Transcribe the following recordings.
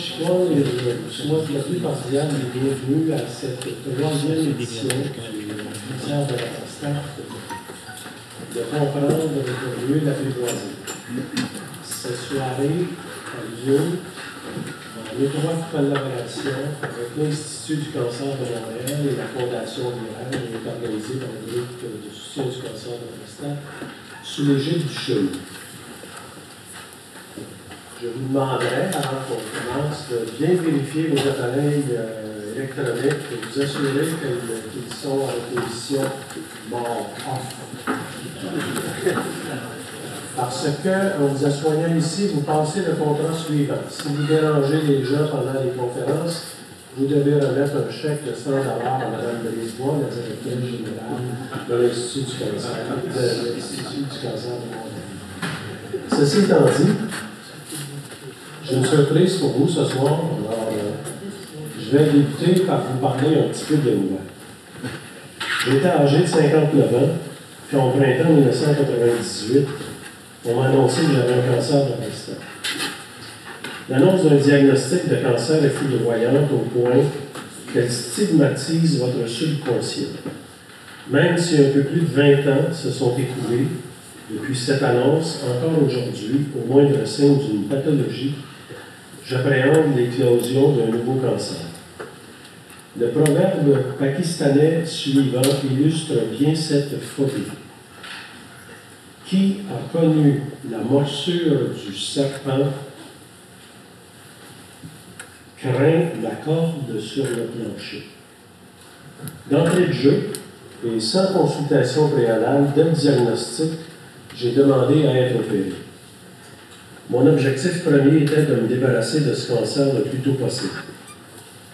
Chicoine et soit la plus cordiale et bienvenue à cette troisième édition du concert de la Prostate de comprendre pour mieux l'apprivoiser. Cette soirée a lieu en étroite collaboration avec l'Institut du cancer de Montréal et la Fondation Viral et est organisée par le groupe de soutien du cancer de la prostate sous l'égide du CHU. Je vous demanderai, avant qu'on commence, de bien vérifier vos appareils électroniques et vous assurer qu'ils sont en position mort off. Parce qu'en vous asseyant ici, vous passez le contrat suivant. Si vous dérangez les gens pendant les conférences, vous devez remettre un chèque de 100 $ à Mme Brisebois, la directrice générale de l'Institut du cancer de Montréal. Ceci étant dit, j'ai une surprise pour vous ce soir. Alors, je vais débuter par vous parler un petit peu de moi. J'étais âgé de 59 ans, puis au printemps 1998, on m'a annoncé que j'avais un cancer de la prostate. L'annonce d'un diagnostic de cancer est foudroyante au point qu'elle stigmatise votre subconscient. Même si un peu plus de 20 ans se sont écoulés depuis cette annonce, encore aujourd'hui, au moindre signe d'une pathologie, j'appréhende l'éclosion d'un nouveau cancer. Le proverbe pakistanais suivant illustre bien cette phobie. Qui a connu la morsure du serpent craint la corde sur le plancher. D'entrée de jeu, et sans consultation préalable, dès le diagnostic, j'ai demandé à être opéré. Mon objectif premier était de me débarrasser de ce cancer le plus tôt possible.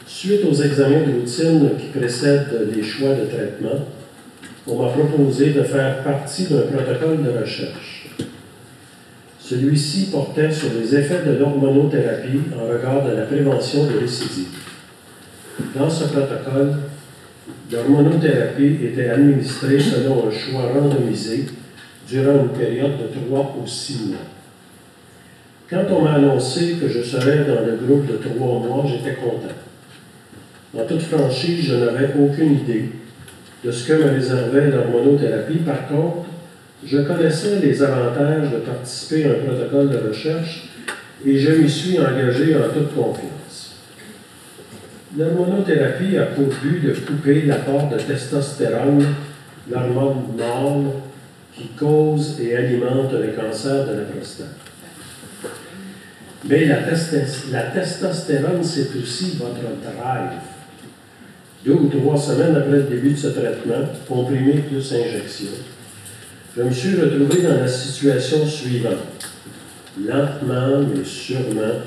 Suite aux examens de routine qui précèdent les choix de traitement, on m'a proposé de faire partie d'un protocole de recherche. Celui-ci portait sur les effets de l'hormonothérapie en regard de la prévention de récidive. Dans ce protocole, l'hormonothérapie était administrée selon un choix randomisé durant une période de 3 ou 6 mois. Quand on m'a annoncé que je serais dans le groupe de 3 mois, j'étais content. En toute franchise, je n'avais aucune idée de ce que me réservait l'hormonothérapie. Par contre, je connaissais les avantages de participer à un protocole de recherche et je m'y suis engagé en toute confiance. L'hormonothérapie a pour but de couper l'apport de testostérone, l'hormone mâle qui cause et alimente le cancer de la prostate. Mais la testostérone, c'est aussi votre drive. 2 ou 3 semaines après le début de ce traitement, comprimé plus injection, je me suis retrouvé dans la situation suivante. Lentement mais sûrement,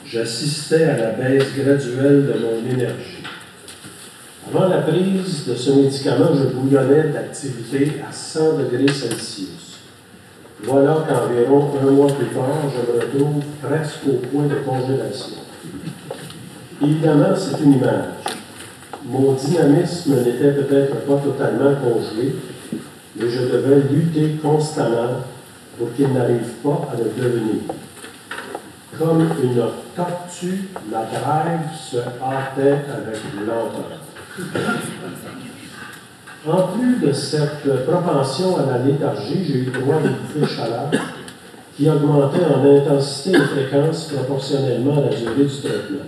j'assistais à la baisse graduelle de mon énergie. Avant la prise de ce médicament, je bouillonnais d'activité à 100 degrés Celsius. Voilà qu'environ 1 mois plus tard, je me retrouve presque au point de congélation. Évidemment, c'est une image. Mon dynamisme n'était peut-être pas totalement congelé, mais je devais lutter constamment pour qu'il n'arrive pas à le devenir. Comme une tortue, la drive se hâtait avec lenteur. En plus de cette propension à la léthargie, j'ai eu droit à une bouffée de chaleur qui augmentait en intensité et fréquence proportionnellement à la durée du traitement.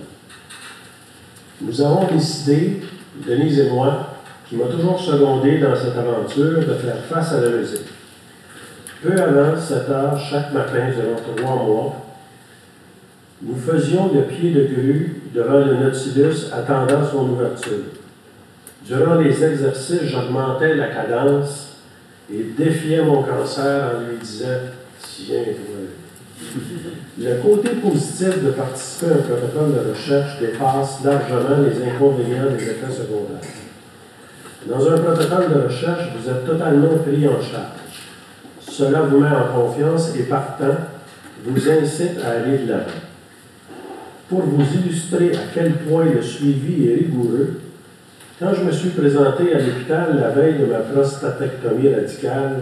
Nous avons décidé, Denise et moi, qui m'a toujours secondé dans cette aventure, de faire face à la musique. Peu avant 7 heures, chaque matin, durant 3 mois, nous faisions le pied de grue devant le Nautilus attendant son ouverture. Durant les exercices, j'augmentais la cadence et défiais mon cancer en lui disant « Tiens-toi ». Le côté positif de participer à un protocole de recherche dépasse largement les inconvénients des effets secondaires. Dans un protocole de recherche, vous êtes totalement pris en charge. Cela vous met en confiance et partant, vous incite à aller de l'avant. Pour vous illustrer à quel point le suivi est rigoureux, quand je me suis présenté à l'hôpital la veille de ma prostatectomie radicale,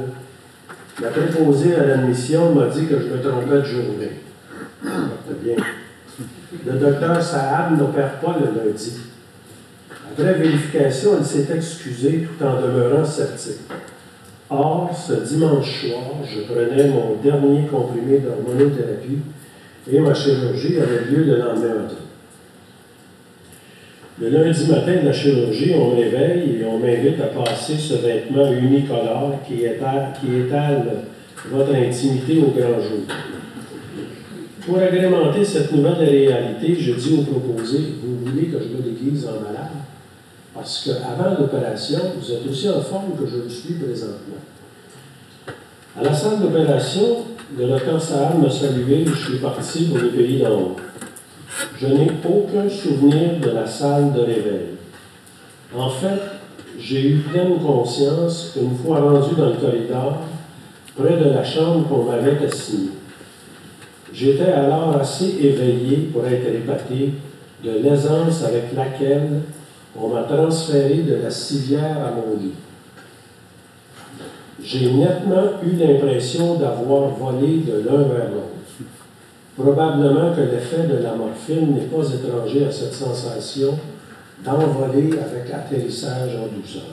la préposée à l'admission m'a dit que je me trompais de journée. Bien. le docteur Saab n'opère pas le lundi. Après vérification, il s'est excusé tout en demeurant sceptique. Or, ce dimanche soir, je prenais mon dernier comprimé d'hormonothérapie et ma chirurgie avait lieu le lendemain matin. Le lundi matin de la chirurgie, on m'éveille et on m'invite à passer ce vêtement unicolore qui étale votre intimité au grand jour. Pour agrémenter cette nouvelle réalité, je dis au proposé, vous voulez que je me déguise en malade? Parce qu'avant l'opération, vous êtes aussi en forme que je le suis présentement. À la salle d'opération, le docteur Saab m'a salué et je suis parti pour le pays d'en haut. Je n'ai aucun souvenir de la salle de réveil. En fait, j'ai eu pleine conscience qu'une fois rendu dans le corridor, près de la chambre qu'on m'avait assignée. J'étais alors assez éveillé pour être épaté de l'aisance avec laquelle on m'a transféré de la civière à mon lit. J'ai nettement eu l'impression d'avoir volé de l'un vers l'autre. Probablement que l'effet de la morphine n'est pas étranger à cette sensation d'envoler avec atterrissage en douceur.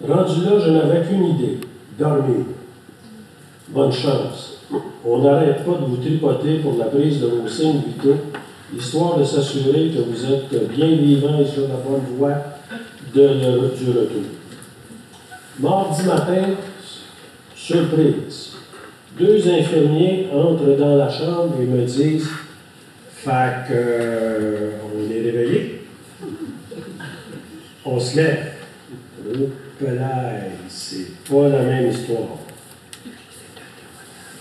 Rendu là, je n'avais qu'une idée, dormir. Bonne chance. On n'arrête pas de vous tripoter pour la prise de vos signes vitaux, histoire de s'assurer que vous êtes bien vivant et sur la bonne voie du retour. Mardi matin, surprise. 2 infirmiers entrent dans la chambre et me disent « Fait on est réveillé. » On se lève. Oh, pelaille, c'est pas la même histoire.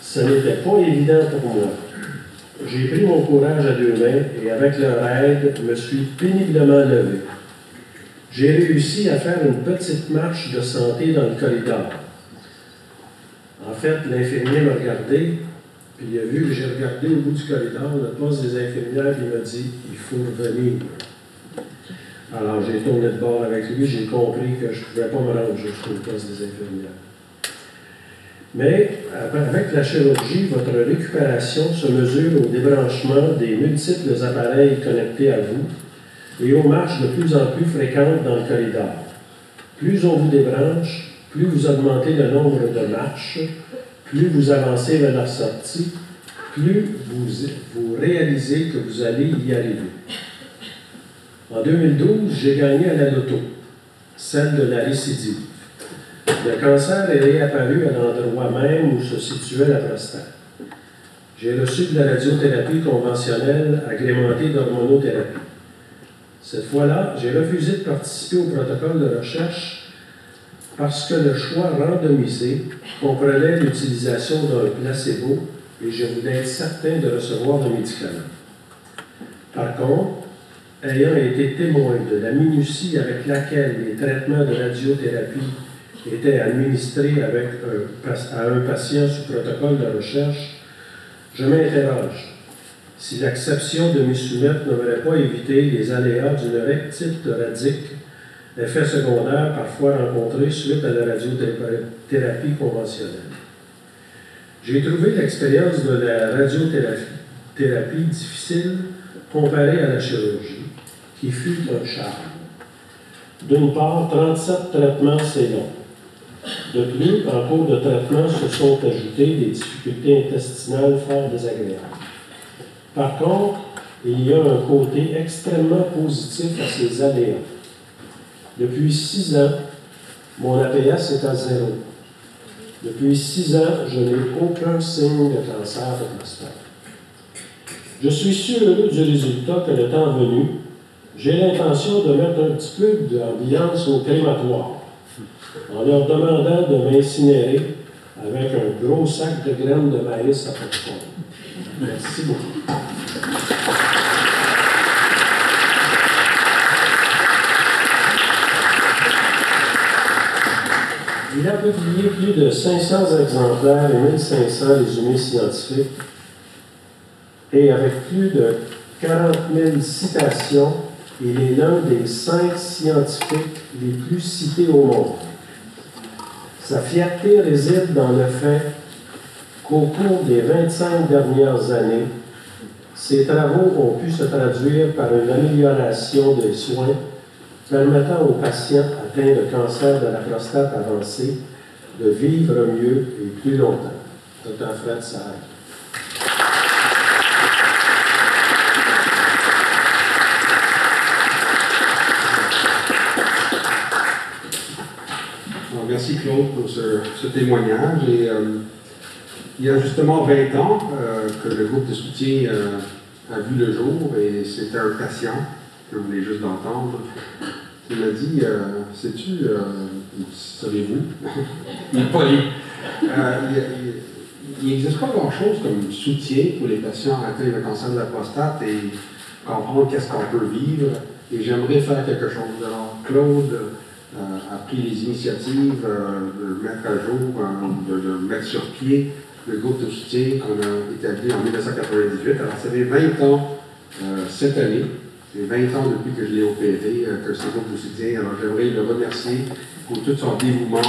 Ce n'était pas évident pour moi. J'ai pris mon courage à 2 mains et avec leur aide, me suis péniblement levé. J'ai réussi à faire une petite marche de santé dans le corridor. En fait, l'infirmier m'a regardé, puis il a vu que j'ai regardé au bout du corridor, le poste des infirmières, puis il m'a dit « Il faut revenir ». Alors, j'ai tourné de bord avec lui, j'ai compris que je ne pouvais pas me rendre jusqu'au poste des infirmières. Mais, avec la chirurgie, votre récupération se mesure au débranchement des multiples appareils connectés à vous et aux marches de plus en plus fréquentes dans le corridor. Plus on vous débranche, plus vous augmentez le nombre de marches, plus vous avancez vers la sortie, plus vous réalisez que vous allez y arriver. En 2012, j'ai gagné à la loto, celle de la récidive. Le cancer est réapparu à l'endroit même où se situait la prostate. J'ai reçu de la radiothérapie conventionnelle agrémentée d'hormonothérapie. Cette fois-là, j'ai refusé de participer au protocole de recherche parce que le choix randomisé comprenait l'utilisation d'un placebo et je voulais être certain de recevoir le médicament. Par contre, ayant été témoin de la minutie avec laquelle les traitements de radiothérapie étaient administrés à un patient sous protocole de recherche, je m'interroge si l'acception de m'y soumettre n'aurait pas évité les aléas d'une rectite radique, effet secondaire parfois rencontré suite à la radiothérapie conventionnelle. J'ai trouvé l'expérience de la radiothérapie difficile comparée à la chirurgie, qui fut un charme. D'une part, 37 traitements, c'est long. De plus, en cours de traitement se sont ajoutées des difficultés intestinales fort désagréables. Par contre, il y a un côté extrêmement positif à ces aléas. Depuis 6 ans, mon APS est à 0. Depuis 6 ans, je n'ai aucun signe de cancer de prostate. Je suis si heureux du résultat que le temps venu, j'ai l'intention de mettre un petit peu d'ambiance au crématoire, en leur demandant de m'incinérer avec un gros sac de graines de maïs à popcorn. Merci beaucoup. Il a publié plus de 500 exemplaires et 1500 résumés scientifiques et avec plus de 40 000 citations, il est l'un des 5 scientifiques les plus cités au monde. Sa fierté réside dans le fait qu'au cours des 25 dernières années, Ces travaux ont pu se traduire par une amélioration des soins permettant aux patients atteints de cancer de la prostate avancée de vivre mieux et plus longtemps. Dr. Fred Saad. Alors, merci Claude pour ce témoignage. Et, il y a justement 20 ans que le groupe de soutien a vu le jour et c'était un patient que vous venez juste d'entendre qui m'a dit sais-tu, savez-vous, il est poli. Il n'existe pas grand-chose comme soutien pour les patients atteints de cancer de la prostate et comprendre qu'est-ce qu'on peut vivre. Et j'aimerais faire quelque chose. Alors, Claude a pris les initiatives de mettre à jour, de mettre sur pied le groupe de soutien qu'on a établi en 1998. Alors, ça fait 20 ans cette année. C'est 20 ans depuis que je l'ai opéré, que ce groupe de soutien. Alors, j'aimerais le remercier pour tout son dévouement.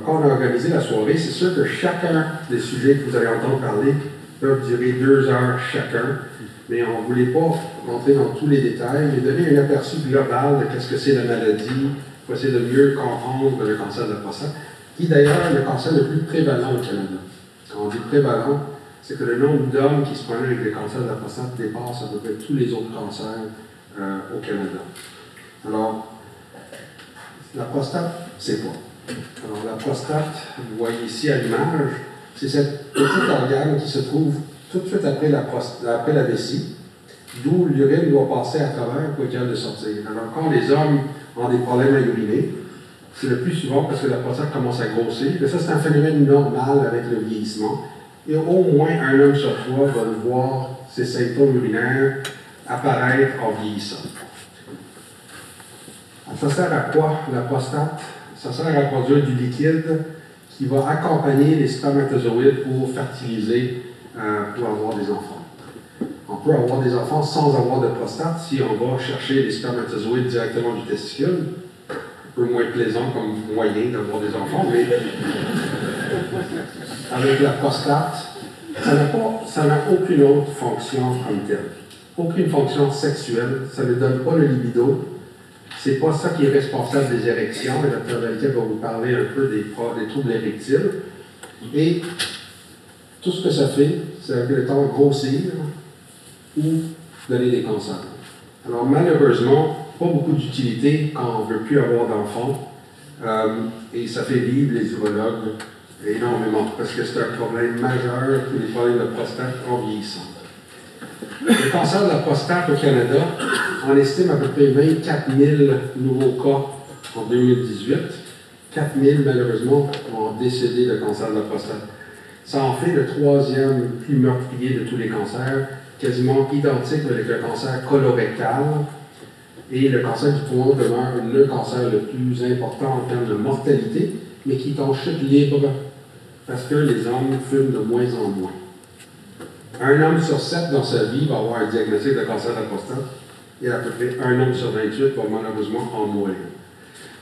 Quand on a organisé la soirée, c'est sûr que chacun des sujets que vous allez entendre parler peuvent durer 2 heures chacun, mais on ne voulait pas rentrer dans tous les détails, mais donner un aperçu global de qu'est-ce que c'est la maladie, pour essayer de mieux comprendre le cancer de la prostate, qui d'ailleurs est le cancer le plus prévalent au Canada. Quand on dit prévalent, c'est que le nombre d'hommes qui se promènent avec le cancer de la prostate dépasse à peu près tous les autres cancers au Canada. Alors, la prostate, c'est quoi? Alors, la prostate, vous voyez ici à l'image, c'est cette petite organe qui se trouve tout de suite après la vessie, d'où l'urine doit passer à travers pour être capable de sortir. Alors, quand les hommes ont des problèmes à uriner, c'est le plus souvent parce que la prostate commence à grossir. Mais ça, c'est un phénomène normal avec le vieillissement. Et au moins un homme sur 3 va voir ses symptômes urinaires apparaître en vieillissant. Ça sert à quoi, la prostate? Ça sert à produire du liquide qui va accompagner les spermatozoïdes pour fertiliser, pour avoir des enfants. On peut avoir des enfants sans avoir de prostate si on va chercher les spermatozoïdes directement du testicule. Un peu moins plaisant comme moyen d'avoir des enfants, mais avec la prostate, ça n'a aucune autre fonction comme telle. Aucune fonction sexuelle, ça ne donne pas le libido. C'est pas ça qui est responsable des érections, et Dr. Valquet va vous parler un peu des troubles érectiles. Et tout ce que ça fait, c'est le temps grossir ou donner des cancers. Alors malheureusement, pas beaucoup d'utilité quand on ne veut plus avoir d'enfants, et ça fait vivre les urologues énormément, parce que c'est un problème majeur pour les problèmes de prostate en vieillissant. Le cancer de la prostate au Canada, on estime à peu près 24 000 nouveaux cas en 2018. 4 000, malheureusement, ont décédé de cancer de la prostate. Ça en fait le 3e plus meurtrier de tous les cancers, quasiment identique avec le cancer colorectal. Et le cancer du poumon demeure le cancer le plus important en termes de mortalité, mais qui est en chute libre parce que les hommes fument de moins en moins. Un homme sur 7 dans sa vie va avoir un diagnostic de cancer de la prostate et à peu près un homme sur 28 va malheureusement en mourir.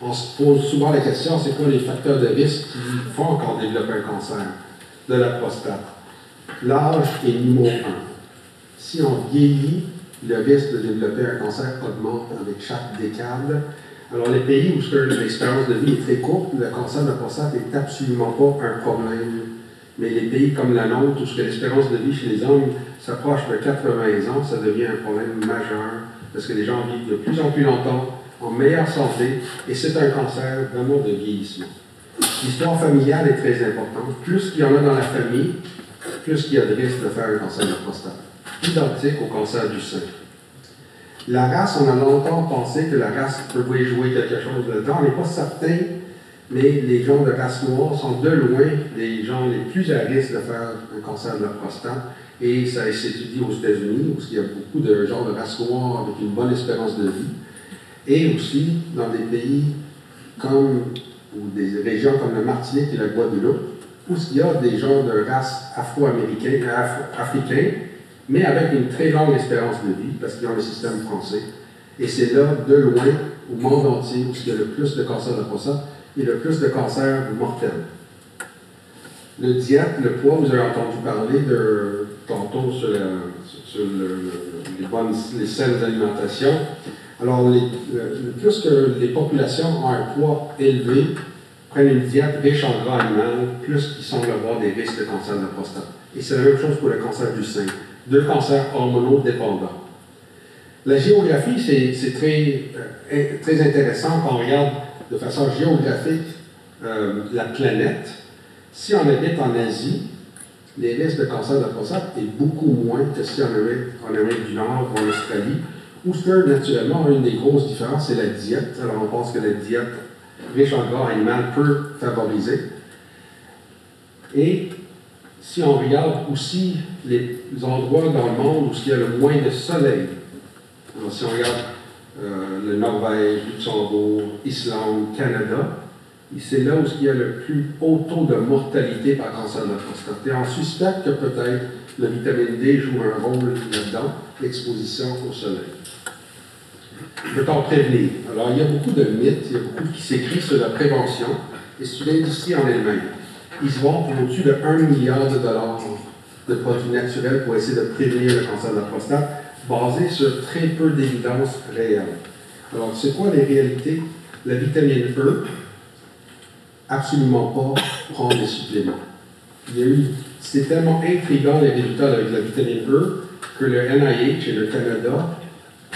On se pose souvent la question, c'est quoi les facteurs de risque qui font encore développer un cancer de la prostate? L'âge est numéro 1. Si on vieillit, le risque de développer un cancer augmente avec chaque décade. Alors les pays où l'espérance de vie est très courte, le cancer de la prostate n'est absolument pas un problème. Mais les pays comme la nôtre, où l'espérance de vie chez les hommes s'approche de 80 ans, ça devient un problème majeur, parce que les gens vivent de plus en plus longtemps, en meilleure santé, et c'est un cancer vraiment de vieillissement. L'histoire familiale est très importante. Plus qu'il y en a dans la famille, plus qu'il y a de risque de faire un cancer de la prostate. Identique au cancer du sein. La race, on a longtemps pensé que la race pouvait jouer quelque chose là-dedans. On n'est pas certain, mais les gens de race noire sont de loin les gens les plus à risque de faire un cancer de la prostate. Et ça s'étudie aux États-Unis, où il y a beaucoup de gens de race noire avec une bonne espérance de vie. Et aussi dans des pays comme, ou des régions comme la Martinique et la Guadeloupe, où il y a des gens de race africains, mais avec une très longue espérance de vie, parce qu'ils ont le système français. Et c'est là, de loin, au monde entier, où il y a le plus de cancer de la prostate. et le plus de cancers mortels. Le diète, le poids, vous avez entendu parler tantôt sur les saines d'alimentation. Alors, plus que les populations ont un poids élevé, prennent une diète riche en gras animal, plus qu'ils semblent avoir des risques de cancer de la prostate. Et c'est la même chose pour le cancer du sein. 2 cancers hormonaux dépendants. La géographie, c'est très intéressant quand on regarde de façon géographique la planète. Si on habite en Asie, les risques de cancer de la prostate est beaucoup moins que si on Amérique du Nord ou en Australie, où ce que, naturellement, une des grosses différences, c'est la diète. Alors, on pense que la diète riche en gras animal peut favoriser. Et si on regarde aussi les endroits dans le monde où il y a le moins de soleil, alors si on regarde le Norvège, Luxembourg, Islande, Canada, c'est là où il y a le plus haut taux de mortalité par cancer de la prostate. Et on suspecte que peut-être la vitamine D joue un rôle là-dedans, l'exposition au soleil. Peut-on prévenir? Alors, il y a beaucoup de mythes, il y a beaucoup qui s'écrit sur la prévention, et sur l'industrie en elle-même. Ils se vendent pour au-dessus de 1 milliard de dollars de produits naturels pour essayer de prévenir le cancer de la prostate, basé sur très peu d'évidence réelle. Alors, c'est quoi les réalités? La vitamine E, absolument pas prendre des suppléments. C'était tellement intriguant les résultats avec la vitamine E que le NIH et le Canada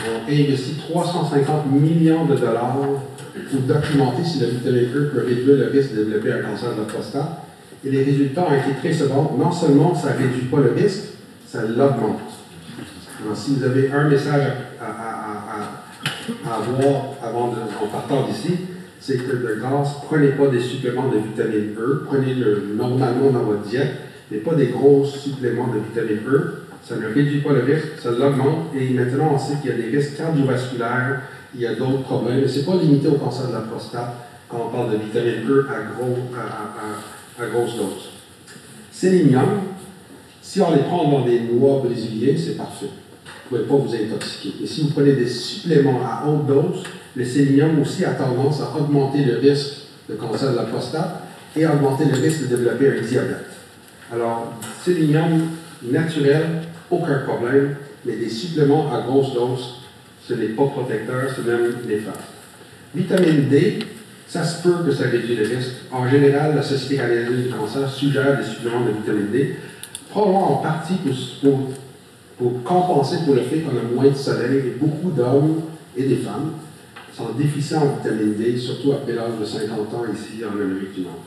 ont investi 350 millions de dollars pour documenter si la vitamine E peut réduire le risque de développer un cancer de la prostate. Et les résultats ont été très sévères. Non seulement ça ne réduit pas le risque, ça l'augmente. Alors, si vous avez un message à avoir en partant d'ici, c'est que de grâce, prenez pas des suppléments de vitamine E, prenez-le normalement dans votre diète, mais pas des gros suppléments de vitamine E. Ça ne réduit pas le risque, ça l'augmente, et maintenant on sait qu'il y a des risques cardiovasculaires, il y a d'autres problèmes, mais ce n'est pas limité au cancer de la prostate quand on parle de vitamine E à grosse dose. Sélénium, si on les prend dans des noix brésiliennes, c'est parfait. Vous ne pouvez pas vous intoxiquer. Et si vous prenez des suppléments à haute dose, le sélénium aussi a tendance à augmenter le risque de cancer de la prostate et à augmenter le risque de développer un diabète. Alors, sélénium naturel, aucun problème, mais des suppléments à grosse dose, ce n'est pas protecteur, c'est même néfaste. Vitamine D, ça se peut que ça réduit le risque. En général, la Société canadienne du cancer suggère des suppléments de vitamine D, probablement en partie pour compenser pour le fait qu'on a moins de soleil et beaucoup d'hommes et des femmes sont déficients en vitamine D, surtout après l'âge de 50 ans ici en Amérique du Nord.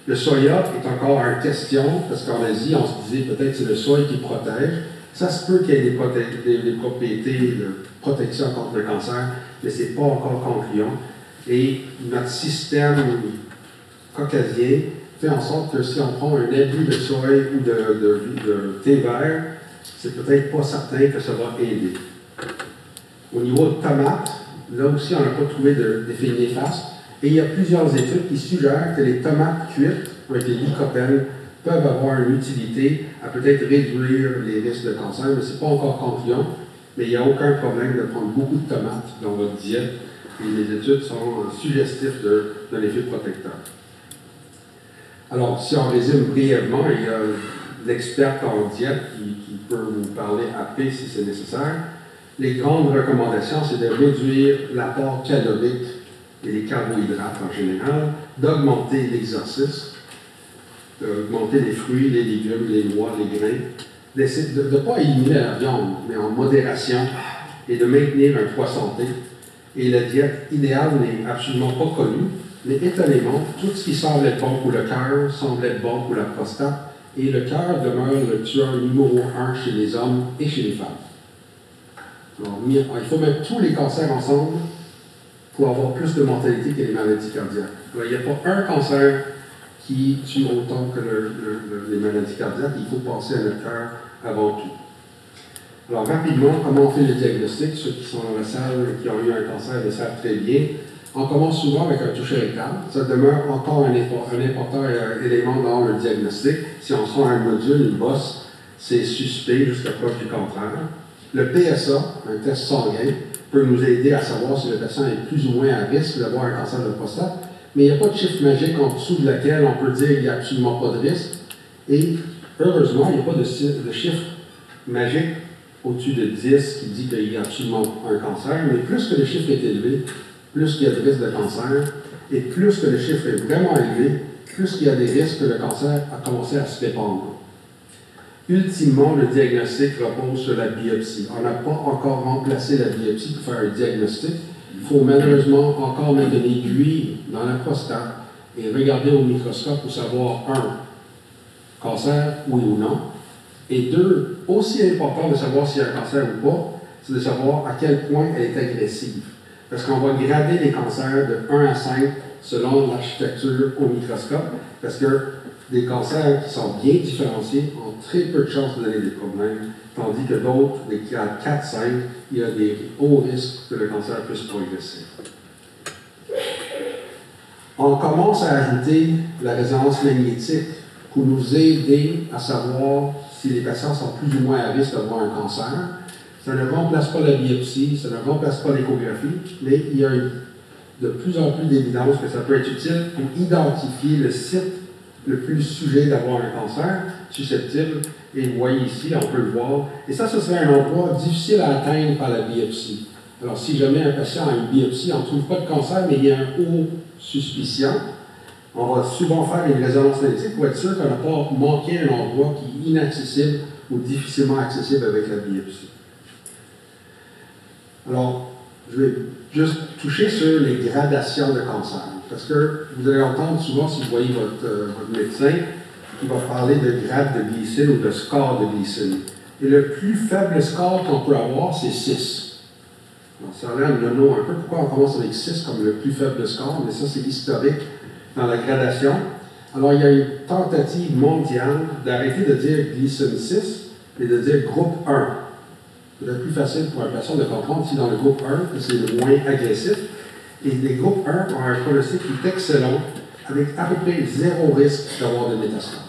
Le soya est encore en question, parce qu'en Asie, on se disait peut-être que c'est le soya qui protège. Ça se peut qu'il y ait des propriétés de protection contre le cancer, mais ce n'est pas encore concluant. Et notre système caucasien fait en sorte que si on prend un abus de soya ou de thé vert, c'est peut-être pas certain que ça va aider. Au niveau de tomates, là aussi, on n'a pas trouvé d'effet néfaste. Et il y a plusieurs études qui suggèrent que les tomates cuites, avec les lycopènes, peuvent avoir une utilité à peut-être réduire les risques de cancer, mais ce n'est pas encore concluant. Mais il n'y a aucun problème de prendre beaucoup de tomates dans votre diète. Et les études sont suggestives d'un effet protecteur. Alors, si on résume brièvement, il y a l'expert en diète qui peut vous parler après si c'est nécessaire. Les grandes recommandations, c'est de réduire l'apport calorique et les carbohydrates en général, d'augmenter l'exercice, d'augmenter les fruits, les légumes, les noix, les grains, de ne pas éliminer la viande, mais en modération, et de maintenir un poids santé. Et la diète idéale n'est absolument pas connue, mais étonnamment, tout ce qui semble être bon pour le cœur semble être bon pour la prostate, et le cœur demeure le tueur numéro 1 chez les hommes et chez les femmes. Alors, il faut mettre tous les cancers ensemble pour avoir plus de mortalité que les maladies cardiaques. Alors, il n'y a pas un cancer qui tue autant que les maladies cardiaques. Il faut penser à notre cœur avant tout. Alors, rapidement, comment on fait le diagnostic? Ceux qui sont dans la salle et qui ont eu un cancer le savent très bien. On commence souvent avec un toucher rectal. Ça demeure encore un important élément dans le diagnostic. Si on sent un nodule, une bosse, c'est suspect jusqu'à preuve du contraire. Le PSA, un test sanguin, peut nous aider à savoir si le patient est plus ou moins à risque d'avoir un cancer de la prostate, mais il n'y a pas de chiffre magique en dessous de laquelle on peut dire qu'il n'y a absolument pas de risque. Et heureusement, il n'y a pas de chiffre magique au-dessus de 10 qui dit qu'il y a absolument un cancer, mais plus que le chiffre est élevé, plus qu'il y a de risques de cancer, et plus que le chiffre est vraiment élevé, plus qu'il y a des risques que le cancer a commencé à se répandre. Ultimement, le diagnostic repose sur la biopsie. On n'a pas encore remplacé la biopsie pour faire un diagnostic. Il faut malheureusement encore mettre une aiguille dans la prostate et regarder au microscope pour savoir, un, cancer, oui ou non, et deux, aussi important de savoir s'il y a un cancer ou pas, c'est de savoir à quel point elle est agressive. Parce qu'on va grader les cancers de 1 à 5 selon l'architecture au microscope, parce que des cancers qui sont bien différenciés ont très peu de chances de donner des problèmes, tandis que d'autres, des grades 4-5, il y a des hauts risques que le cancer puisse progresser. On commence à ajouter la résonance magnétique pour nous aider à savoir si les patients sont plus ou moins à risque d'avoir un cancer. Ça ne remplace pas la biopsie, ça ne remplace pas l'échographie, mais il y a de plus en plus d'évidence que ça peut être utile pour identifier le site le plus sujet d'avoir un cancer susceptible. Et vous voyez ici, on peut le voir. Et ça, ce serait un endroit difficile à atteindre par la biopsie. Alors, si jamais un patient a une biopsie, on ne trouve pas de cancer, mais il y a un haut suspicion, on va souvent faire une résonance magnétique pour être sûr qu'on n'a pas manqué un endroit qui est inaccessible ou difficilement accessible avec la biopsie. Alors, je vais juste toucher sur les gradations de cancer. Parce que vous allez entendre souvent, si vous voyez votre médecin, qui va parler de grade de glycine ou de score de glycine. Et le plus faible score qu'on peut avoir, c'est 6. Alors, ça a l'air nono un peu. Pourquoi on commence avec 6 comme le plus faible score? Mais ça, c'est historique dans la gradation. Alors, il y a une tentative mondiale d'arrêter de dire glycine 6 et de dire groupe 1. C'est peut-être plus facile pour un patient de comprendre si dans le groupe 1, que c'est le moins agressif. Et les groupes 1 ont un pronostic qui est excellent, avec à peu près 0 risque d'avoir des métastases.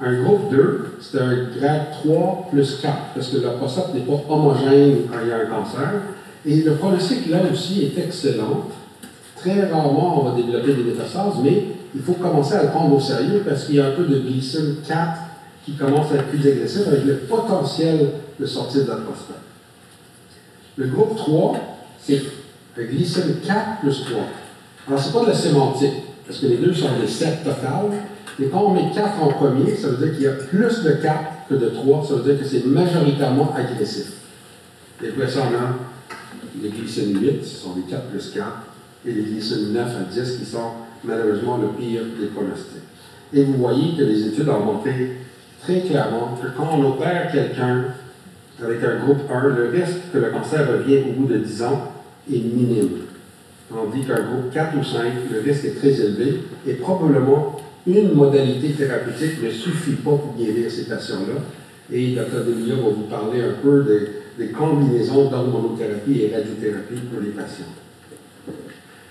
Un groupe 2, c'est un grade 3 plus 4, parce que la prostate n'est pas homogène quand il y a un cancer. Et le pronostic, là aussi, est excellent. Très rarement, on va développer des métastases, mais il faut commencer à le prendre au sérieux parce qu'il y a un peu de glycine 4 qui commence à être plus agressif avec le potentiel de sortir de la prostate. Le groupe 3, c'est le glycine 4 plus 3. Alors, ce n'est pas de la sémantique, parce que les deux sont des 7 totales. Et quand on met 4 en premier, ça veut dire qu'il y a plus de 4 que de 3. Ça veut dire que c'est majoritairement agressif. Et après ça, on a les glycines 8, ce sont les 4 plus 4, et les glycines 9 à 10 qui sont malheureusement le pire des pronostics. Et vous voyez que les études ont montré très clairement que quand on opère quelqu'un avec un groupe 1, le risque que le cancer revienne au bout de 10 ans est minime. Tandis qu'un groupe 4 ou 5, le risque est très élevé et probablement une modalité thérapeutique ne suffit pas pour guérir ces patients-là. Et Dr. Demillo va vous parler un peu des combinaisons d'hormonothérapie et radiothérapie pour les patients.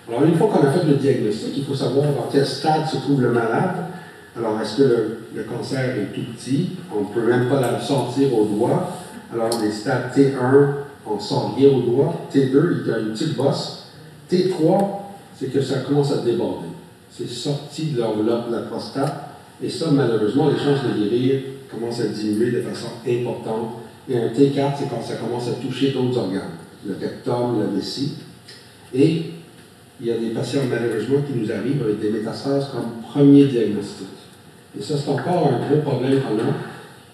Alors, une fois qu'on a fait le diagnostic, il faut savoir dans quel stade se trouve le malade. Alors, est-ce que le cancer est tout petit? On ne peut même pas la sentir au doigt. Alors, les stades T1, on ne sent rien au doigt. T2, il y a une petite bosse. T3, c'est que ça commence à déborder. C'est sorti de l'enveloppe de la prostate. Et ça, malheureusement, les chances de guérir commencent à diminuer de façon importante. Et un T4, c'est quand ça commence à toucher d'autres organes, le rectum, la vessie. Et il y a des patients, malheureusement, qui nous arrivent avec des métastases comme premier diagnostic. Et ça, c'est encore un gros problème qu'on a,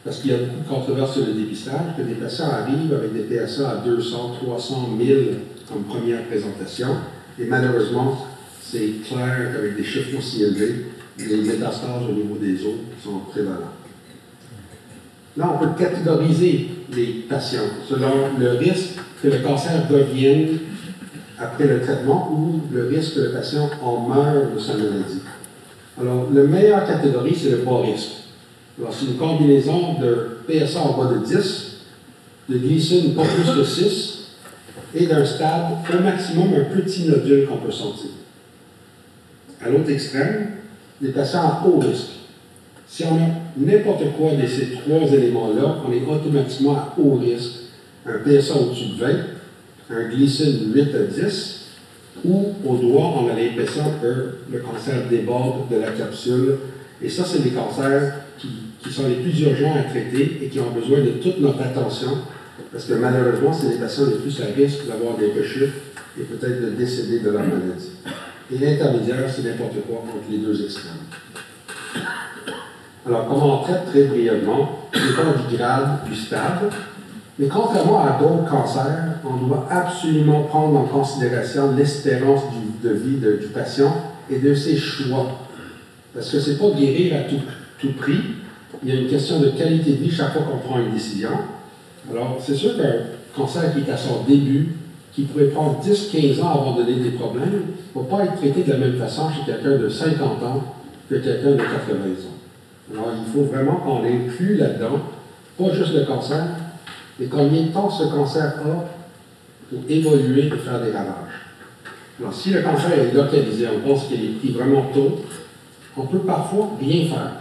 parce qu'il y a beaucoup de controverses sur le dépistage, que des patients arrivent avec des PSA à 200, 300, 1000 comme première présentation. Et malheureusement, c'est clair qu'avec des chiffres aussi élevés, les métastases au niveau des os sont prévalentes. Là, on peut catégoriser les patients selon le risque que le cancer revienne après le traitement ou le risque que le patient en meure de sa maladie. Alors, la meilleure catégorie, c'est le bas risque. Alors, c'est une combinaison de PSA en bas de 10, de glycine pas plus de 6, et d'un stade au maximum un petit nodule qu'on peut sentir. À l'autre extrême, les patients à haut risque. Si on a n'importe quoi de ces trois éléments-là, on est automatiquement à haut risque. Un PSA au-dessus de 20, un glycine 8 à 10, ou au doigt, on a l'impression que le cancer déborde de la capsule. Et ça, c'est des cancers qui sont les plus urgents à traiter et qui ont besoin de toute notre attention, parce que malheureusement, c'est les patients les plus à risque d'avoir des rechutes et peut-être de décéder de leur maladie. Et l'intermédiaire, c'est n'importe quoi entre les deux extrêmes. Alors, comment on traite très brièvement, dépend du grade, du stade, mais contrairement à d'autres cancers, on doit absolument prendre en considération l'espérance de vie du patient et de ses choix. Parce que ce n'est pas guérir à tout prix. Il y a une question de qualité de vie chaque fois qu'on prend une décision. Alors, c'est sûr qu'un cancer qui est à son début, qui pourrait prendre 10-15 ans avant de donner des problèmes, ne va pas être traité de la même façon chez quelqu'un de 50 ans que quelqu'un de 80 ans. Alors, il faut vraiment qu'on inclue là-dedans, pas juste le cancer, mais combien de temps ce cancer a pour évoluer et faire des ravages. Alors, si le cancer est localisé, on pense qu'il est pris vraiment tôt, on peut parfois rien faire.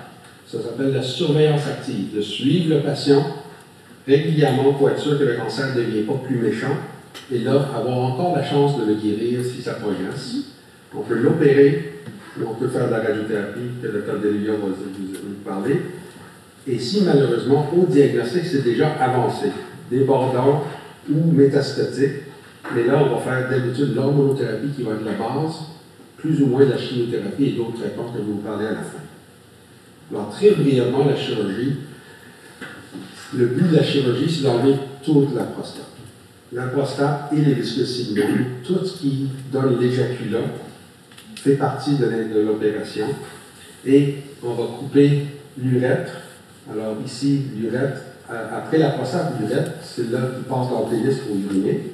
Ça s'appelle la surveillance active, de suivre le patient régulièrement pour être sûr que le cancer ne devient pas plus méchant et là, avoir encore la chance de le guérir si ça progresse. On peut l'opérer ou on peut faire de la radiothérapie, que le Dr. Delia va vous parler. Et si malheureusement, au diagnostic, c'est déjà avancé, débordant ou métastatique, mais là, on va faire d'habitude l'hormonothérapie qui va être la base, plus ou moins de la chimiothérapie et d'autres traitements que je vais vous parler à la fin. Alors, très brièvement, la chirurgie. Le but de la chirurgie, c'est d'enlever toute la prostate. La prostate et les visceux sigmoïdes, tout ce qui donne l'éjaculat, fait partie de l'opération. Et on va couper l'urètre. Alors ici, l'urètre, après la prostate, l'urètre, c'est là qui passe dans le pénis pour uriner.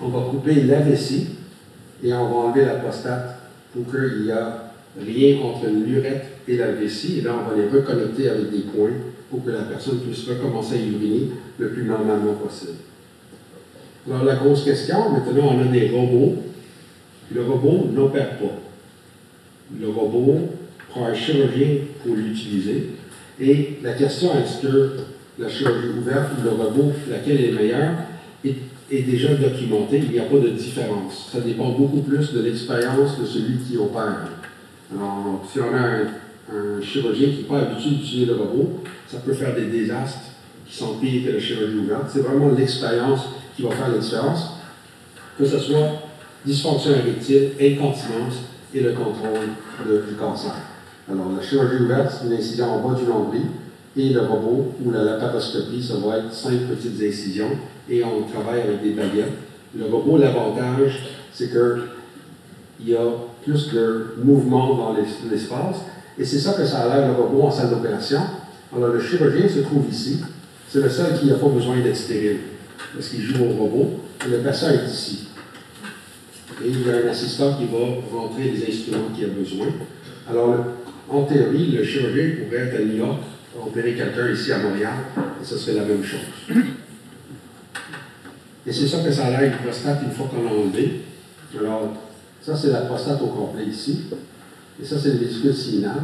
On va couper la vessie et on va enlever la prostate pour qu'il n'y ait rien entre l'urètre et la vessie. Et là, on va les reconnecter avec des points pour que la personne puisse recommencer à uriner le plus normalement possible. Alors, la grosse question, maintenant, on a des robots. Le robot n'opère pas. Le robot prend un chirurgien pour l'utiliser. Et la question, est-ce que la chirurgie ouverte ou le robot, laquelle est meilleure, est déjà documentée. Il n'y a pas de différence. Ça dépend beaucoup plus de l'expérience de celui qui opère. Alors, si on a un chirurgien qui n'est pas habitué d'utiliser le robot, ça peut faire des désastres qui sont pires que la chirurgie ouverte. C'est vraiment l'expérience qui va faire la différence, que ce soit dysfonction érectile, incontinence et le contrôle du cancer. Alors, la chirurgie ouverte, c'est une incision en bas du nombril, et le robot ou la laparoscopie, ça va être 5 petites incisions, et on travaille avec des baguettes. Le robot, l'avantage, c'est qu'il y a plus de mouvement dans l'espace, et c'est ça que ça a l'air le robot en salle d'opération. Alors, le chirurgien se trouve ici. C'est le seul qui n'a pas besoin d'être stérile, parce qu'il joue au robot, et le patient est ici. Et il y a un assistant qui va rentrer les instruments qu'il a besoin. Alors, en théorie, le chirurgien pourrait être à New York, opérer quelqu'un ici à Montréal, et ce serait la même chose. Et c'est ça que ça a l'air une prostate une fois qu'on l'a enlevé. Alors, ça, c'est la prostate au complet ici. Et ça, c'est le vésicule séminal.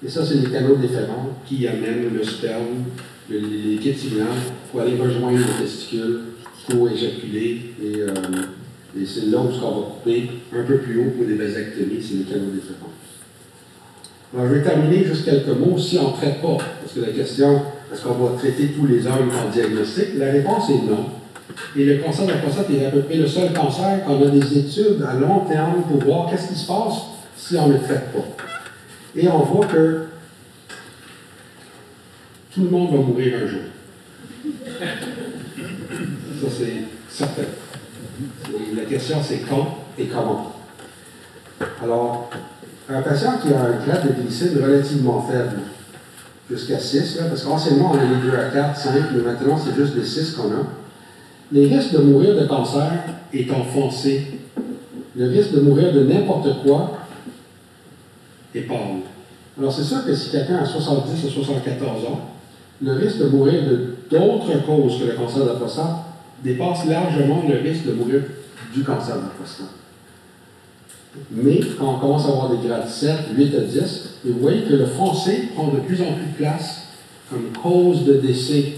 Et ça, c'est les canaux déférents qui amènent le sperme, le liquide séminal, pour aller rejoindre le testicule, pour éjaculer. Et c'est là où on va couper un peu plus haut pour des vasectomies, c'est les canaux déférents. Alors, je vais terminer juste quelques mots si on ne traite pas. Parce que la question, est-ce qu'on va traiter tous les hommes en diagnostic? La réponse est non. Et le cancer de la prostate est à peu près le seul cancer qu'on a des études à long terme pour voir qu'est-ce qui se passe si on ne le traite pas. Et on voit que tout le monde va mourir un jour. Ça, c'est certain. La question, c'est quand et comment. Alors, un patient qui a un grade de glycémie relativement faible, jusqu'à 6, là, parce qu'anciennement, on a les 2 à 4, 5, mais maintenant, c'est juste les 6 qu'on a. Les risques de mourir de cancer est enfoncé. Le risque de mourir de n'importe quoi est pâle. Alors, c'est sûr que si quelqu'un a 70 à 74 ans, le risque de mourir d'autres causes que le cancer de la prostate dépasse largement le risque de mourir du cancer de la prostate. Mais quand on commence à avoir des grades 7, 8 à 10, et vous voyez que le foncé prend de plus en plus de place comme cause de décès.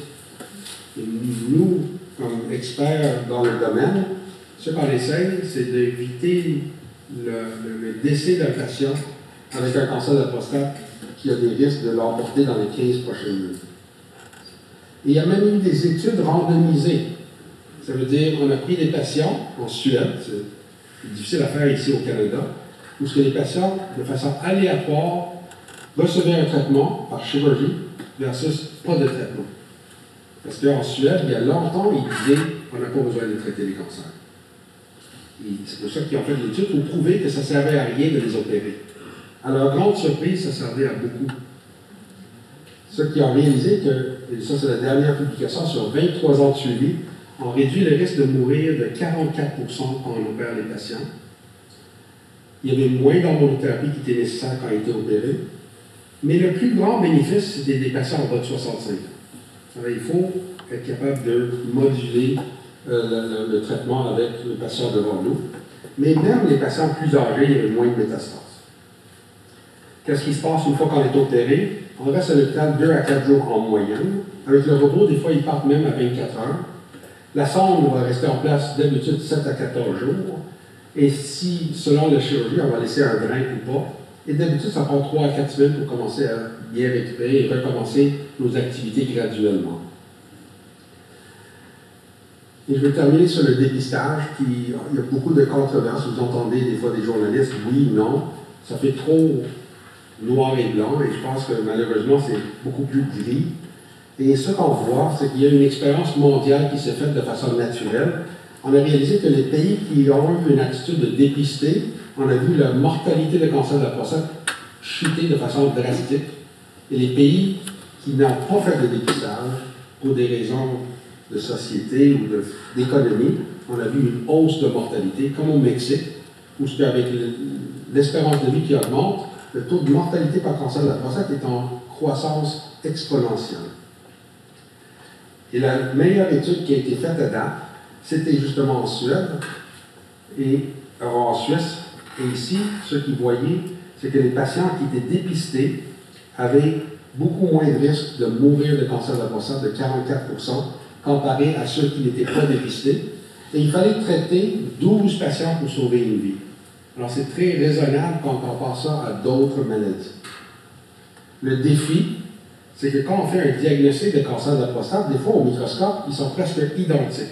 Et nous, comme experts dans le domaine, Ce qu'on essaye, c'est d'éviter le décès d'un patient avec un cancer de la prostate qui a des risques de l'emporter dans les 15 prochaines années. Et il y a même eu des études randomisées. Ça veut dire qu'on a pris des patients en Suède, c'est difficile à faire ici au Canada, où ce que les patients, de façon aléatoire, recevaient un traitement par chirurgie versus pas de traitement. Parce qu'en Suède, il y a longtemps, ils disaient qu'on n'a pas besoin de traiter les cancers. C'est pour ça qu'ils ont fait l'étude pour prouver que ça ne servait à rien de les opérer. À leur grande surprise, ça servait à beaucoup. Ceux qui ont réalisé que, et ça c'est la dernière publication sur 23 ans de suivi, ont réduit le risque de mourir de 44% quand on opère les patients. Il y avait moins d'hormonothérapie qui était nécessaire quand ils étaient opérés. Mais le plus grand bénéfice, c'était des patients en bas de 65 ans. Alors, il faut être capable de moduler le traitement avec le patient devant nous. Mais même les patients plus âgés, il y avait moins de métastases. Qu'est-ce qui se passe une fois qu'on est opéré? On reste à l'hôpital 2 à 4 jours en moyenne. Avec le repos, des fois, ils partent même à 24 heures. La sonde va rester en place d'habitude 7 à 14 jours. Et si, selon la chirurgie, on va laisser un drain ou pas, et d'habitude, ça prend 3 à 4 semaines pour commencer à bien récupérer et recommencer nos activités graduellement. Et je vais terminer sur le dépistage, il y a beaucoup de controverses. Vous entendez des fois des journalistes, oui, non, ça fait trop noir et blanc, et je pense que malheureusement, c'est beaucoup plus gris. Et ce qu'on voit, c'est qu'il y a une expérience mondiale qui s'est faite de façon naturelle. On a réalisé que les pays qui ont eu une attitude de dépister, on a vu la mortalité de cancer de la prostate chuter de façon drastique. Et les pays qui n'ont pas fait de dépistage, pour des raisons de société ou d'économie, on a vu une hausse de mortalité, comme au Mexique, où avec l'espérance de vie qui augmente, le taux de mortalité par cancer de la prostate est en croissance exponentielle. Et la meilleure étude qui a été faite à date, c'était justement en Suède, en Suisse. Et ici, ce qu'ils voyaient, c'est que les patients qui étaient dépistés avaient beaucoup moins de risque de mourir de cancer de la prostate, de 44%, comparé à ceux qui n'étaient pas dépistés. Et il fallait traiter 12 patients pour sauver une vie. Alors c'est très raisonnable quand on compare ça à d'autres maladies. Le défi, c'est que quand on fait un diagnostic de cancer de la prostate, des fois au microscope, ils sont presque identiques.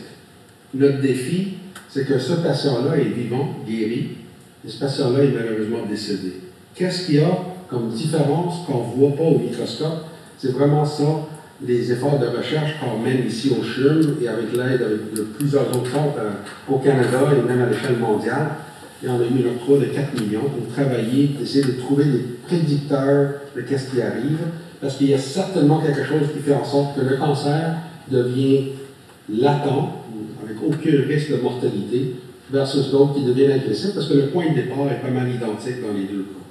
Notre défi, c'est que ce patient-là est vivant, guéri, et ce patient-là est malheureusement décédé. Qu'est-ce qu'il y a comme différence qu'on ne voit pas au microscope? C'est vraiment ça, les efforts de recherche qu'on mène ici au CHUM et avec l'aide de plusieurs autres centres au Canada et même à l'échelle mondiale. Et on a eu un octroi de 4 millions pour travailler, essayer de trouver des prédicteurs de qu'est-ce qui arrive, parce qu'il y a certainement quelque chose qui fait en sorte que le cancer devient latent, avec aucun risque de mortalité, versus d'autres qui deviennent agressifs, parce que le point de départ est pas mal identique dans les deux cas.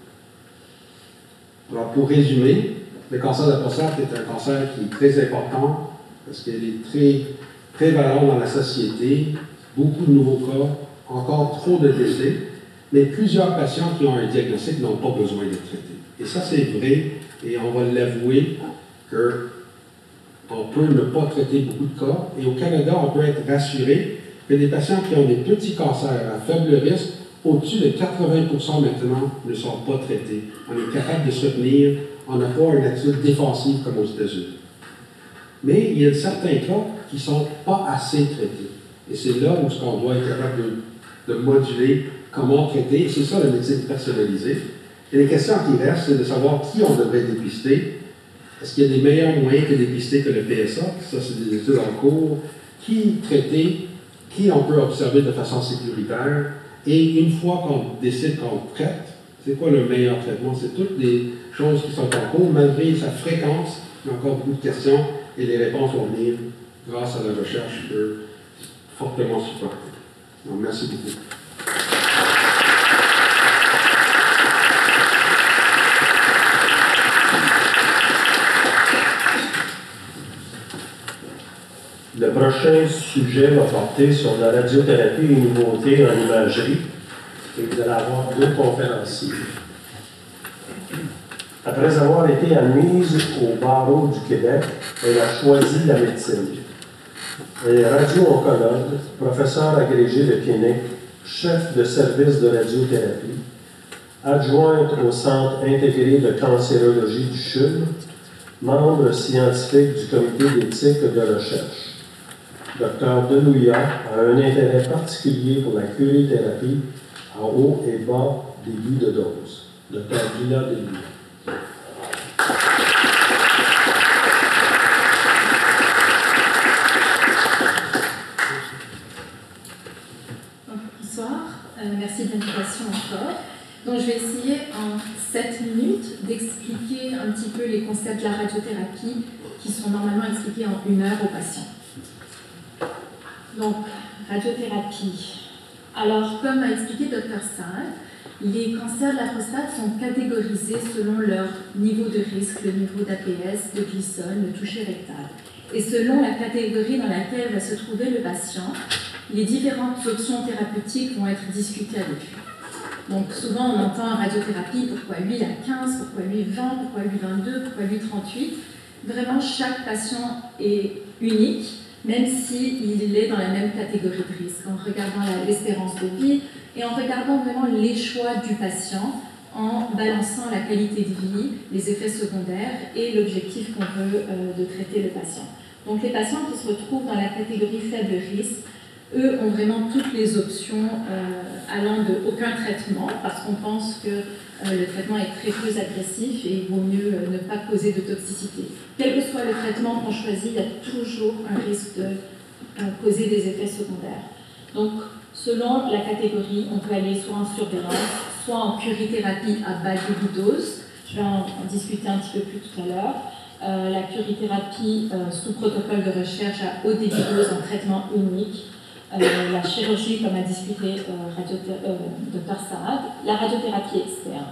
Alors, pour résumer, le cancer de la prostate est un cancer qui est très important, parce qu'il est très prévalent dans la société, beaucoup de nouveaux cas, encore trop de décès, mais plusieurs patients qui ont un diagnostic n'ont pas besoin d'être traités. Et ça, c'est vrai, et on va l'avouer qu'on peut ne pas traiter beaucoup de cas. Et au Canada, on peut être rassuré que des patients qui ont des petits cancers à faible risque, au-dessus de 80% maintenant, ne sont pas traités. On est capable de se tenir, on n'a pas une attitude défensive comme aux États-Unis. Mais il y a certains cas qui ne sont pas assez traités. Et c'est là où on doit être capable de moduler comment traiter. Et c'est ça la médecine personnalisée. Et les questions qui restent, c'est de savoir qui on devrait dépister. Est-ce qu'il y a des meilleurs moyens que dépister que le PSA? Ça, c'est des études en cours. Qui traiter? Qui on peut observer de façon sécuritaire? Et une fois qu'on décide qu'on traite, c'est quoi le meilleur traitement? C'est toutes des choses qui sont en cours, malgré sa fréquence. Il y a encore beaucoup de questions et les réponses vont venir grâce à la recherche fortement supportée. Donc, merci beaucoup. Le prochain sujet va porter sur la radiothérapie et les nouveautés en imagerie. Et vous allez avoir 2 conférenciers. Après avoir été admise au barreau du Québec, elle a choisi la médecine. est radio-oncologue, professeur agrégé de clinique, chef de service de radiothérapie, adjointe au Centre intégré de cancérologie du CHUM, membre scientifique du comité d'éthique de recherche. Dr Delouillat a un intérêt particulier pour la curithérapie à haut et bas débit de dose. Dr Delouillat. Bonsoir, merci de l'invitation encore. Donc, je vais essayer en 7 minutes d'expliquer un petit peu les concepts de la radiothérapie qui sont normalement expliqués en 1 heure aux patients. Donc, radiothérapie. Alors, comme a expliqué Dr Saad, les cancers de la prostate sont catégorisés selon leur niveau de risque, le niveau d'APS, de glycol, le toucher rectal. Et selon la catégorie dans laquelle va se trouver le patient, les différentes options thérapeutiques vont être discutées avec lui. Donc souvent on entend en radiothérapie pourquoi lui à 15, pourquoi lui 20, pourquoi lui 22, pourquoi lui 38. Vraiment chaque patient est unique, même s'il est dans la même catégorie de risque, en regardant l'espérance de vie et en regardant vraiment les choix du patient, en balançant la qualité de vie, les effets secondaires et l'objectif qu'on veut de traiter le patient. Donc les patients qui se retrouvent dans la catégorie faible risque, eux ont vraiment toutes les options allant de aucun traitement, parce qu'on pense que le traitement est très peu agressif et il vaut mieux ne pas causer de toxicité. Quel que soit le traitement qu'on choisit, il y a toujours un risque de causer des effets secondaires. Donc, selon la catégorie, on peut aller soit en surveillance, soit en curithérapie à bas débit dose. Je vais en discuter un petit peu plus tout à l'heure. La curithérapie sous protocole de recherche à haut débit dose en traitement unique. La chirurgie, comme a discuté Dr Saad, la radiothérapie externe.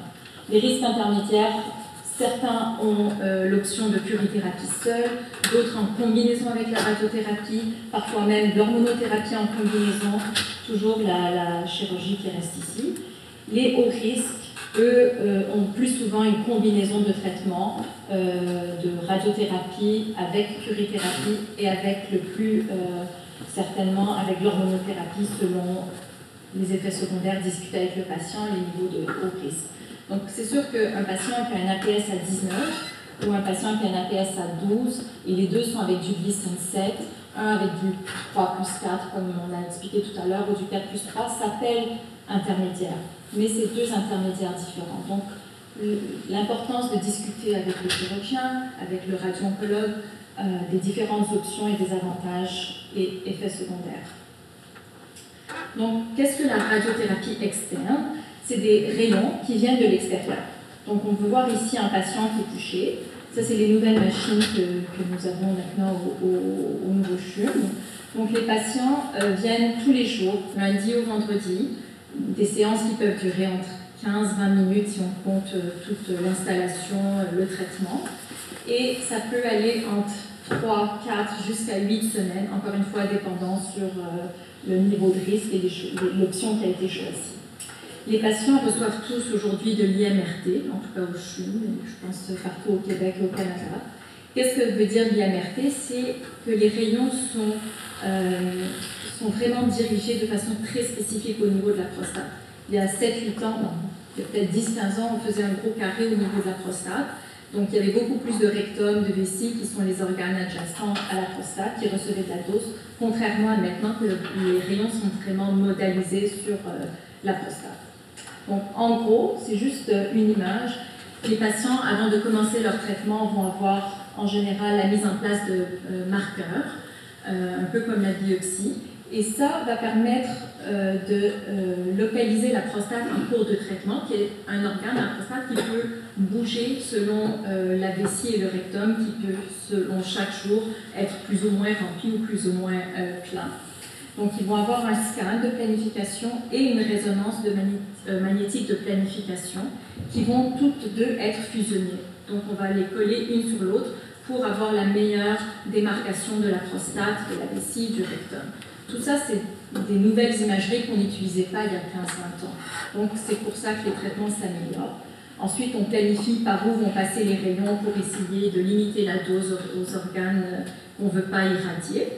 Les risques intermédiaires, certains ont l'option de curithérapie seule, d'autres en combinaison avec la radiothérapie, parfois même l'hormonothérapie en combinaison, toujours la chirurgie qui reste ici. Les hauts risques, eux, ont plus souvent une combinaison de traitements, de radiothérapie avec curithérapie et avec le plus certainement avec l'hormonothérapie selon les effets secondaires discutés avec le patient et les niveaux de haut risque. Donc c'est sûr qu'un patient qui a un APS à 19 ou un patient qui a un APS à 12, et les deux sont avec du glycine 7, un avec du 3 plus 4 comme on a expliqué tout à l'heure, ou du 4 plus 3, s'appelle intermédiaire. Mais c'est deux intermédiaires différents. Donc l'importance de discuter avec le chirurgien, avec le radio-oncologue, des différentes options et des avantages et effets secondaires. Donc, qu'est-ce que la radiothérapie externe? C'est des rayons qui viennent de l'extérieur. Donc, on peut voir ici un patient qui est touché. Ça, c'est les nouvelles machines que nous avons maintenant au nouveau CHUM. Donc, les patients viennent tous les jours, lundi au vendredi, des séances qui peuvent durer entre 15-20 minutes si on compte toute l'installation, le traitement. Et ça peut aller entre 3, 4 jusqu'à 8 semaines, encore une fois dépendant sur le niveau de risque et l'option qui a été choisie. Les patients reçoivent tous aujourd'hui de l'IMRT, en tout cas au CHUM, je pense partout au Québec et au Canada. Qu'est-ce que veut dire l'IMRT? C'est que les rayons sont vraiment dirigés de façon très spécifique au niveau de la prostate. Il y a 7-8 ans, il y a peut-être 10-15 ans, on faisait un gros carré au niveau de la prostate. Donc il y avait beaucoup plus de rectum, de vessie, qui sont les organes adjacents à la prostate, qui recevaient de la dose, contrairement à maintenant que les rayons sont vraiment modalisés sur la prostate. Donc en gros, c'est juste une image. Les patients, avant de commencer leur traitement, vont avoir en général la mise en place de marqueurs, un peu comme la biopsie. Et ça va permettre de localiser la prostate en cours de traitement, qui est un organe, la prostate, qui peut bouger selon la vessie et le rectum, qui peut, selon chaque jour, être plus ou moins rempli ou plus ou moins plein. Donc, ils vont avoir un scan de planification et une résonance magnétique de planification qui vont toutes deux être fusionnées. Donc, on va les coller une sur l'autre pour avoir la meilleure démarcation de la prostate, de la vessie, du rectum. Tout ça, c'est des nouvelles imageries qu'on n'utilisait pas il y a 15-20 ans. Donc, c'est pour ça que les traitements s'améliorent. Ensuite, on planifie par où vont passer les rayons pour essayer de limiter la dose aux organes qu'on ne veut pas irradier.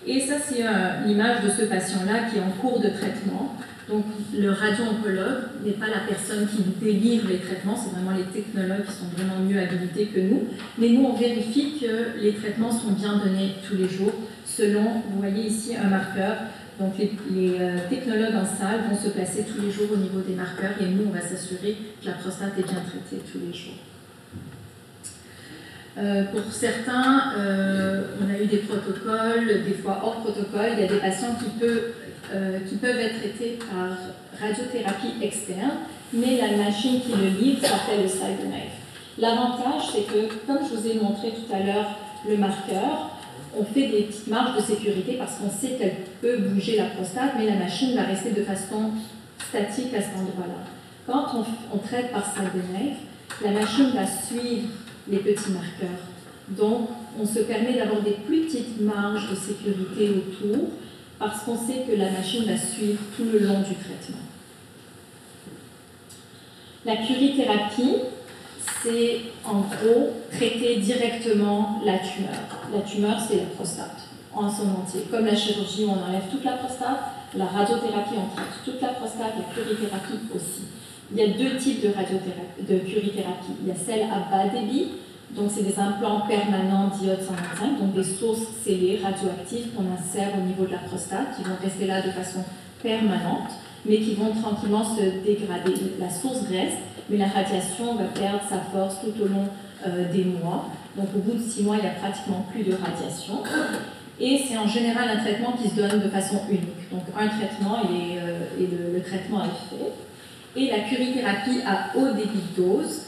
Et ça, c'est l'image de ce patient-là qui est en cours de traitement. Donc, le radio-oncologue n'est pas la personne qui délivre les traitements, c'est vraiment les technologues qui sont vraiment mieux habilités que nous. Mais nous, on vérifie que les traitements sont bien donnés tous les jours, selon, vous voyez ici, un marqueur. Donc, les technologues en salle vont se placer tous les jours au niveau des marqueurs et nous, on va s'assurer que la prostate est bien traitée tous les jours. Pour certains, on a eu des protocoles, des fois hors protocole. Il y a des patients qui peuvent être traités par radiothérapie externe, mais la machine qui le livre s'appelle le CyberKnife. L'avantage, c'est que, comme je vous ai montré tout à l'heure le marqueur, on fait des petites marges de sécurité parce qu'on sait qu'elle peut bouger la prostate, mais la machine va rester de façon statique à cet endroit-là. Quand on traite par CyberKnife, la machine va suivre les petits marqueurs. Donc, on se permet d'avoir des plus petites marges de sécurité autour parce qu'on sait que la machine va suivre tout le long du traitement. La curithérapie, c'est en gros traiter directement la tumeur. La tumeur, c'est la prostate en son entier. Comme la chirurgie, on enlève toute la prostate, la radiothérapie, on traite toute la prostate, la curithérapie aussi. Il y a deux types de curithérapie. Il y a celle à bas débit, donc c'est des implants permanents d'iode 125, donc des sources scellées radioactives qu'on insère au niveau de la prostate, qui vont rester là de façon permanente, mais qui vont tranquillement se dégrader. La source reste, mais la radiation va perdre sa force tout au long des mois. Donc au bout de 6 mois, il n'y a pratiquement plus de radiation. Et c'est en général un traitement qui se donne de façon unique. Donc un traitement et le traitement est fait. Et la curithérapie à haut débit de dose,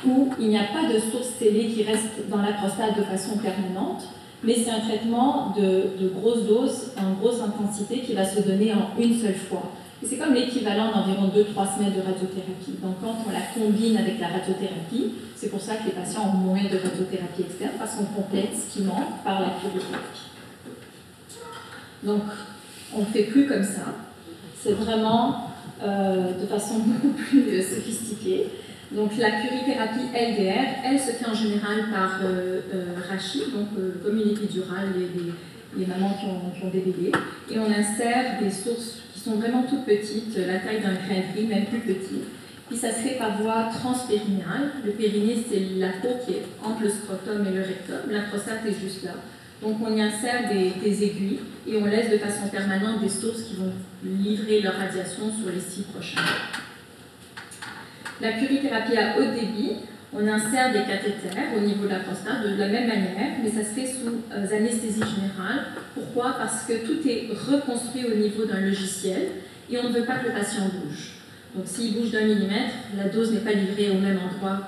où il n'y a pas de source scellée qui reste dans la prostate de façon permanente, mais c'est un traitement de grosse dose, en grosse intensité, qui va se donner en une seule fois. Et c'est comme l'équivalent d'environ 2-3 semaines de radiothérapie. Donc quand on la combine avec la radiothérapie, c'est pour ça que les patients ont moins de radiothérapie externe, parce qu'on complète ce qui manque par la curithérapie. Donc on ne fait plus comme ça. C'est vraiment de façon beaucoup plus sophistiquée. Donc la curithérapie LDR, elle se fait en général par rachis, donc comme une épidurale, les mamans qui ont des bébés. Et on insère des sources qui sont vraiment toutes petites, la taille d'un grain de riz, même plus petit. Puis ça se fait par voie transpérinéale. Le périnée, c'est la peau qui est entre le scrotum et le rectum. La prostate est juste là. Donc on y insère des aiguilles et on laisse de façon permanente des sources qui vont livrer leur radiation sur les 6 prochains mois. La curithérapie à haut débit, on insère des cathéters au niveau de la prostate de la même manière, mais ça se fait sous anesthésie générale. Pourquoi? Parce que tout est reconstruit au niveau d'un logiciel et on ne veut pas que le patient bouge. Donc s'il bouge d'1 millimètre, la dose n'est pas livrée au même endroit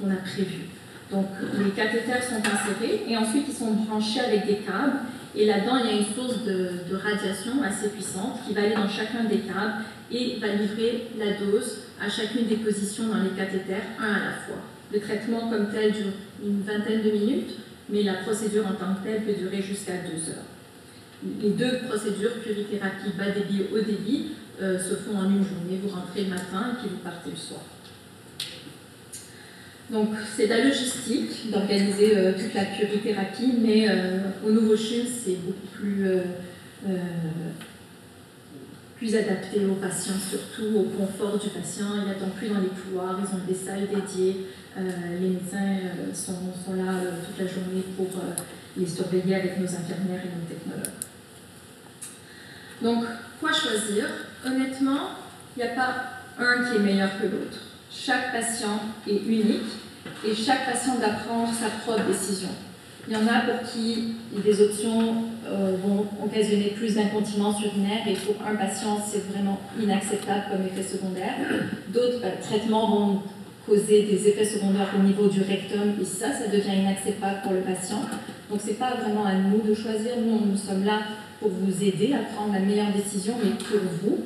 qu'on a prévu. Donc les cathéters sont insérés et ensuite ils sont branchés avec des câbles et là-dedans il y a une source de radiation assez puissante qui va aller dans chacun des câbles et va livrer la dose à chacune des positions dans les cathéters, un à la fois. Le traitement comme tel dure une vingtaine de minutes, mais la procédure en tant que telle peut durer jusqu'à 2 heures. Les deux procédures, curithérapie bas débit et haut débit, se font en une journée. Vous rentrez le matin et puis vous partez le soir. Donc c'est de la logistique d'organiser toute la curithérapie, mais au Nouveau-CHUM, c'est beaucoup plus adapté aux patients, surtout au confort du patient. Ils n'attendent plus dans les couloirs, ils ont des salles dédiées. Les médecins sont là toute la journée pour les surveiller avec nos infirmières et nos technologues. Donc, quoi choisir? Honnêtement, il n'y a pas un qui est meilleur que l'autre. Chaque patient est unique et chaque patient doit prendre sa propre décision. Il y en a pour qui des options vont occasionner plus d'incontinence urinaire et pour un patient, c'est vraiment inacceptable comme effet secondaire. D'autres traitements vont causer des effets secondaires au niveau du rectum et ça devient inacceptable pour le patient. Donc, ce n'est pas vraiment à nous de choisir. Nous sommes là pour vous aider à prendre la meilleure décision, mais pour vous,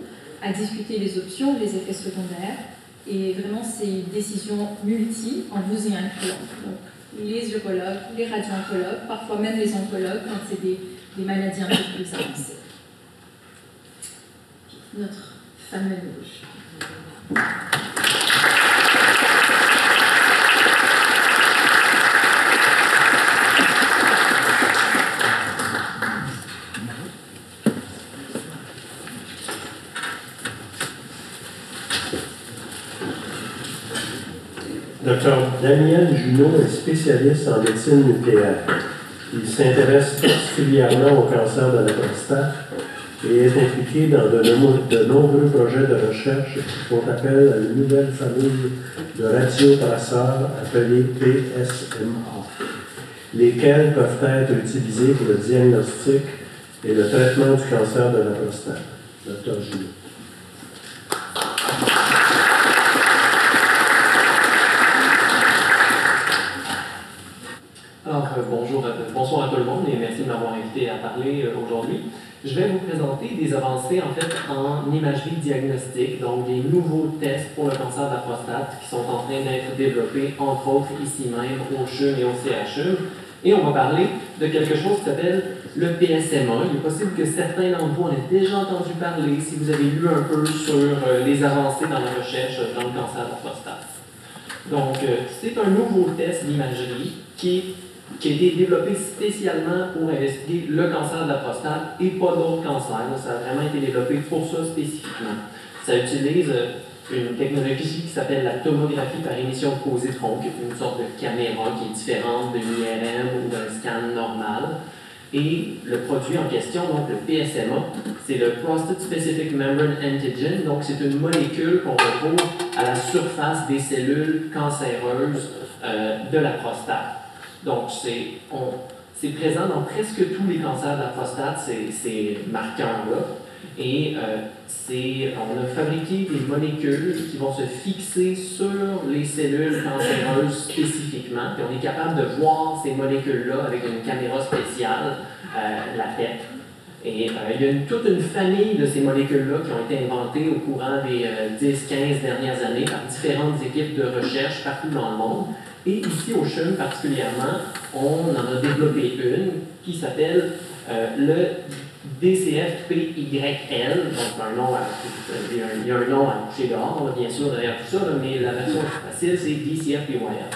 à discuter les options, les effets secondaires. Et vraiment, c'est une décision multi en vous y incluant. Donc, les urologues, les radio-oncologues, parfois même les oncologues quand c'est des maladies un peu plus avancées. Notre fameux rouge. Dr Daniel Junot est spécialiste en médecine nucléaire. Il s'intéresse particulièrement au cancer de la prostate et est impliqué dans de nombreux projets de recherche qui font appel à une nouvelle famille de radiotraceurs appelés PSMA, lesquels peuvent être utilisés pour le diagnostic et le traitement du cancer de la prostate. Dr Junot. Alors, bonsoir à tout le monde et merci de m'avoir invité à parler aujourd'hui. Je vais vous présenter des avancées en fait en imagerie diagnostique, donc des nouveaux tests pour le cancer de la prostate qui sont en train d'être développés, entre autres ici même au CHUM et au CHUM. Et on va parler de quelque chose qui s'appelle le PSMA. Il est possible que certains d'entre vous en aient déjà entendu parler si vous avez lu un peu sur les avancées dans la recherche dans le cancer de la prostate. Donc, c'est un nouveau test d'imagerie qui a été développé spécialement pour investiguer le cancer de la prostate et pas d'autres cancers. Ça a vraiment été développé pour ça spécifiquement. Ça utilise une technologie qui s'appelle la tomographie par émission de positron, qui est une sorte de caméra qui est différente d'une IRM ou d'un scan normal. Et le produit en question, donc le PSMA, c'est le Prostate Specific Membrane Antigen, donc c'est une molécule qu'on retrouve à la surface des cellules cancéreuses de la prostate. Donc, c'est présent dans presque tous les cancers de la prostate, ces marqueurs-là. Et on a fabriqué des molécules qui vont se fixer sur les cellules cancéreuses spécifiquement. Puis on est capable de voir ces molécules-là avec une caméra spéciale, la PET. Et il y a toute une famille de ces molécules-là qui ont été inventées au courant des 10-15 dernières années par différentes équipes de recherche partout dans le monde. Et ici au CHUM particulièrement, on en a développé une qui s'appelle le DCF-PYL, donc il y a un nom à coucher dehors, bien sûr, derrière tout ça, mais la version facile, c'est DCF-PYL.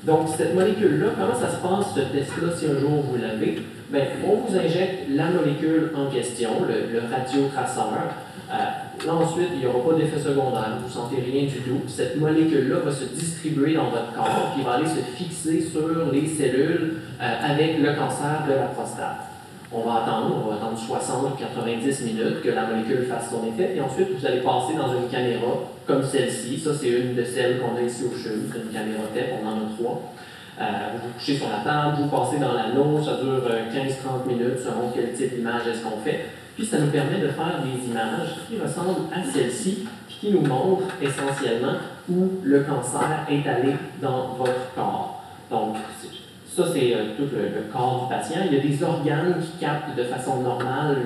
Donc, cette molécule-là, comment ça se passe, ce test-là, si un jour vous l'avez? Bien, on vous injecte la molécule en question, le radiotraceur. Là, ensuite, il n'y aura pas d'effet secondaire, vous ne sentez rien du tout. Cette molécule-là va se distribuer dans votre corps, puis va aller se fixer sur les cellules avec le cancer de la prostate. On va attendre 60-90 minutes que la molécule fasse son effet, et ensuite, vous allez passer dans une caméra comme celle-ci. Ça, c'est une de celles qu'on a ici au CHUM, c'est une caméra TEP, on en a 3. Vous vous couchez sur la table, vous passez dans l'anneau, ça dure 15-30 minutes selon quel type d'image est-ce qu'on fait. Puis ça nous permet de faire des images qui ressemblent à celle-ci, qui nous montrent essentiellement où le cancer est allé dans votre corps. Donc, ça, c'est tout le corps du patient. Il y a des organes qui captent de façon normale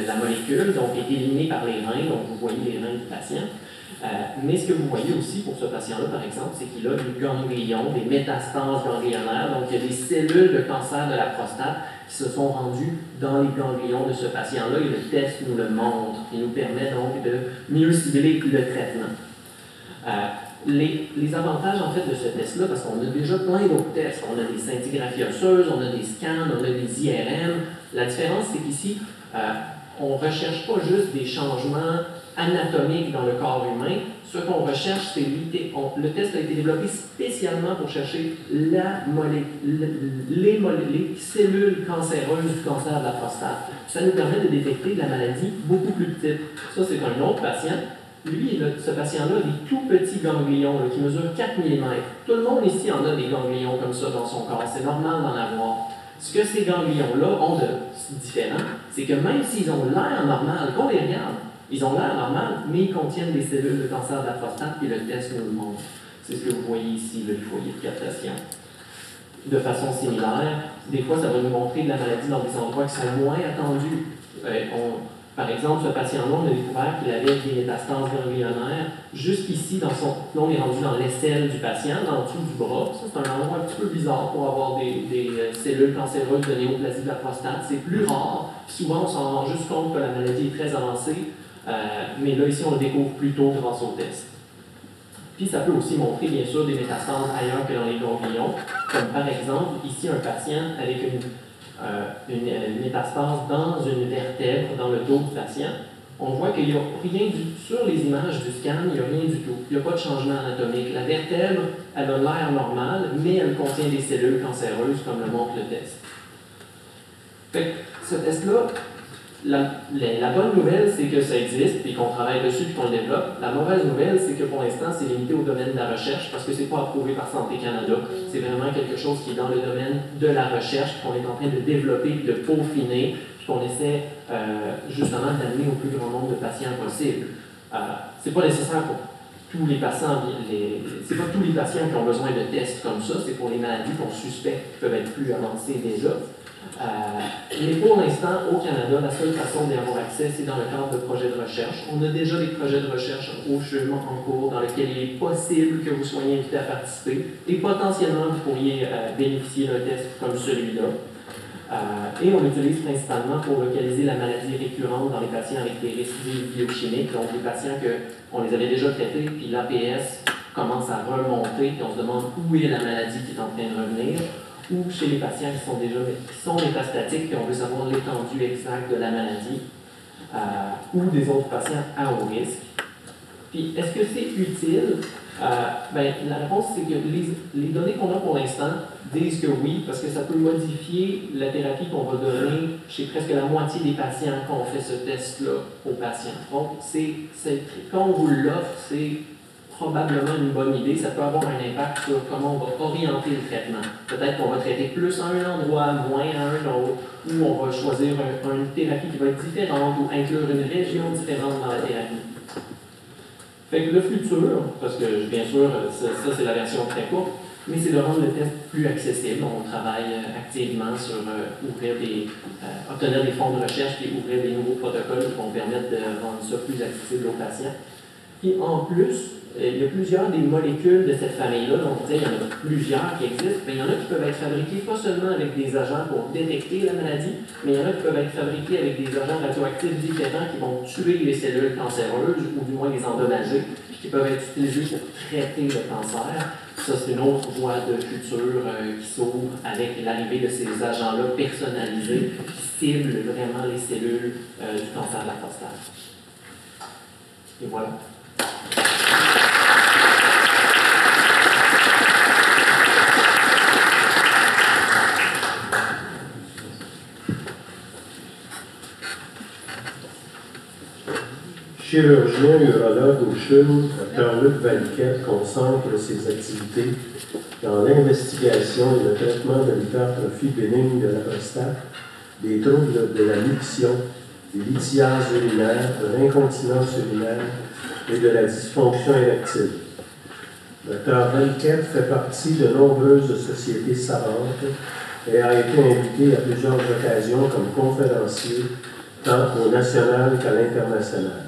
la molécule, donc est éliminée par les reins, donc vous voyez les reins du patient. Mais ce que vous voyez aussi pour ce patient-là, par exemple, c'est qu'il a des ganglions, des métastases ganglionnaires. Donc, il y a des cellules de cancer de la prostate qui se sont rendues dans les ganglions de ce patient-là et le test nous le montre. Il nous permet donc de mieux cibler le traitement. Les avantages en fait de ce test-là, parce qu'on a déjà plein d'autres tests. On a des scintigraphies osseuses, on a des scans, on a des IRM. La différence, c'est qu'ici, on ne recherche pas juste des changements anatomique dans le corps humain. Ce qu'on recherche, c'est le test a été développé spécialement pour chercher les cellules cancéreuses du cancer de la prostate. Ça nous permet de détecter la maladie beaucoup plus petite. Ça, c'est un autre patient. Lui, ce patient-là a des tout petits ganglions qui mesurent 4 mm. Tout le monde ici en a des ganglions comme ça dans son corps. C'est normal d'en avoir. Ce que ces ganglions-là ont de différent, c'est que même s'ils ont l'air normal, qu'on les regarde, ils ont l'air normal, mais ils contiennent des cellules de cancer de la prostate et le test nous le montre. C'est ce que vous voyez ici, les foyers de captation. De façon similaire, des fois, ça va nous montrer de la maladie dans des endroits qui sont moins attendus. Par exemple, ce patient-là, on a découvert qu'il avait des métastases ganglionnaires jusqu'ici, là, on est rendu dans l'aisselle du patient, dans le dessous du bras. Ça, c'est un endroit un petit peu bizarre pour avoir des cellules cancéreuses de néoplasie de la prostate. C'est plus rare. Souvent, on s'en rend juste compte que la maladie est très avancée. Mais là, ici, on le découvre plus tôt grâce au test. Puis, ça peut aussi montrer, bien sûr, des métastases ailleurs que dans les ganglions, comme par exemple, ici, un patient avec une métastase dans une vertèbre, dans le dos du patient. on voit qu'il n'y a rien sur les images du scan, il n'y a rien du tout. Il n'y a pas de changement anatomique. La vertèbre, elle a l'air normale, mais elle contient des cellules cancéreuses, comme le montre le test. Fait que ce test-là, la bonne nouvelle, c'est que ça existe, puis qu'on travaille dessus, puis qu'on le développe. La mauvaise nouvelle, c'est que pour l'instant, c'est limité au domaine de la recherche, parce que c'est pas approuvé par Santé Canada. C'est vraiment quelque chose qui est dans le domaine de la recherche, qu'on est en train de développer, de peaufiner, puis qu'on essaie justement d'amener au plus grand nombre de patients possible. C'est pas nécessaire pour tous les patients, c'est pas tous les patients qui ont besoin de tests comme ça, c'est pour les maladies qu'on suspecte qui peuvent être plus avancées déjà. Mais pour l'instant, au Canada, la seule façon d'y avoir accès, c'est dans le cadre de projets de recherche. On a déjà des projets de recherche au CHUM en cours dans lesquels il est possible que vous soyez invité à participer et potentiellement vous pourriez bénéficier d'un test comme celui-là. Et on l'utilise principalement pour localiser la maladie récurrente dans les patients avec des récidives biochimiques, donc des patients qu'on les avait déjà traités, puis l'APS commence à remonter, puis on se demande où est la maladie qui est en train de revenir, ou chez les patients qui sont métastatiques, puis on veut savoir l'étendue exacte de la maladie, ou des autres patients à haut risque. Puis, est-ce que c'est utile? La réponse, c'est que les données qu'on a pour l'instant disent que oui, parce que ça peut modifier la thérapie qu'on va donner chez presque la moitié des patients quand on fait ce test-là aux patients. Donc, quand on vous l'offre, c'est probablement une bonne idée. Ça peut avoir un impact sur comment on va orienter le traitement. Peut-être qu'on va traiter plus à un endroit, moins à un autre, ou on va choisir une thérapie qui va être différente ou inclure une région différente dans la thérapie. Fait que le futur, parce que bien sûr, ça c'est la version très courte, mais c'est de rendre le test plus accessible. On travaille activement sur obtenir des fonds de recherche et ouvrir des nouveaux protocoles qui vont permettre de rendre ça plus accessible aux patients. Et en plus, il y a plusieurs des molécules de cette famille-là, donc on disait il y en a plusieurs qui existent, mais il y en a qui peuvent être fabriqués pas seulement avec des agents pour détecter la maladie, mais il y en a qui peuvent être fabriqués avec des agents radioactifs différents qui vont tuer les cellules cancéreuses ou du moins les endommager, puis qui peuvent être utilisés pour traiter le cancer. Ça, c'est une autre voie de futur qui s'ouvre avec l'arrivée de ces agents-là personnalisés qui ciblent vraiment les cellules du cancer de la prostate. Et voilà. Chirurgien urologue au CHUM, Dr Luc Valiquette concentre ses activités dans l'investigation et le traitement de l'hypertrophie bénigne de la prostate, des troubles de la miction, des lithiases urinaires, de l'incontinence urinaire et de la dysfonction érectile. Dr Valiquette fait partie de nombreuses sociétés savantes et a été invité à plusieurs occasions comme conférencier, tant au national qu'à l'international.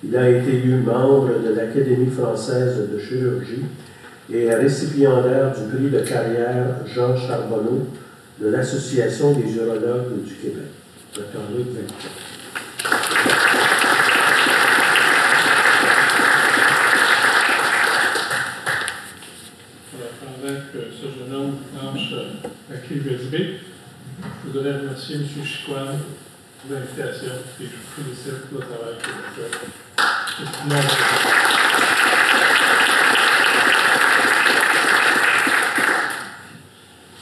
Il a été élu membre de l'Académie française de chirurgie et est récipiendaire du prix de carrière Jean Charbonneau de l'Association des urologues du Québec. Dr. Luc Valiquette. Pendant que ce jeune homme planche la clé USB, je voudrais remercier M. Chicoine pour l'invitation et je vous félicite pour le travail que vous faites.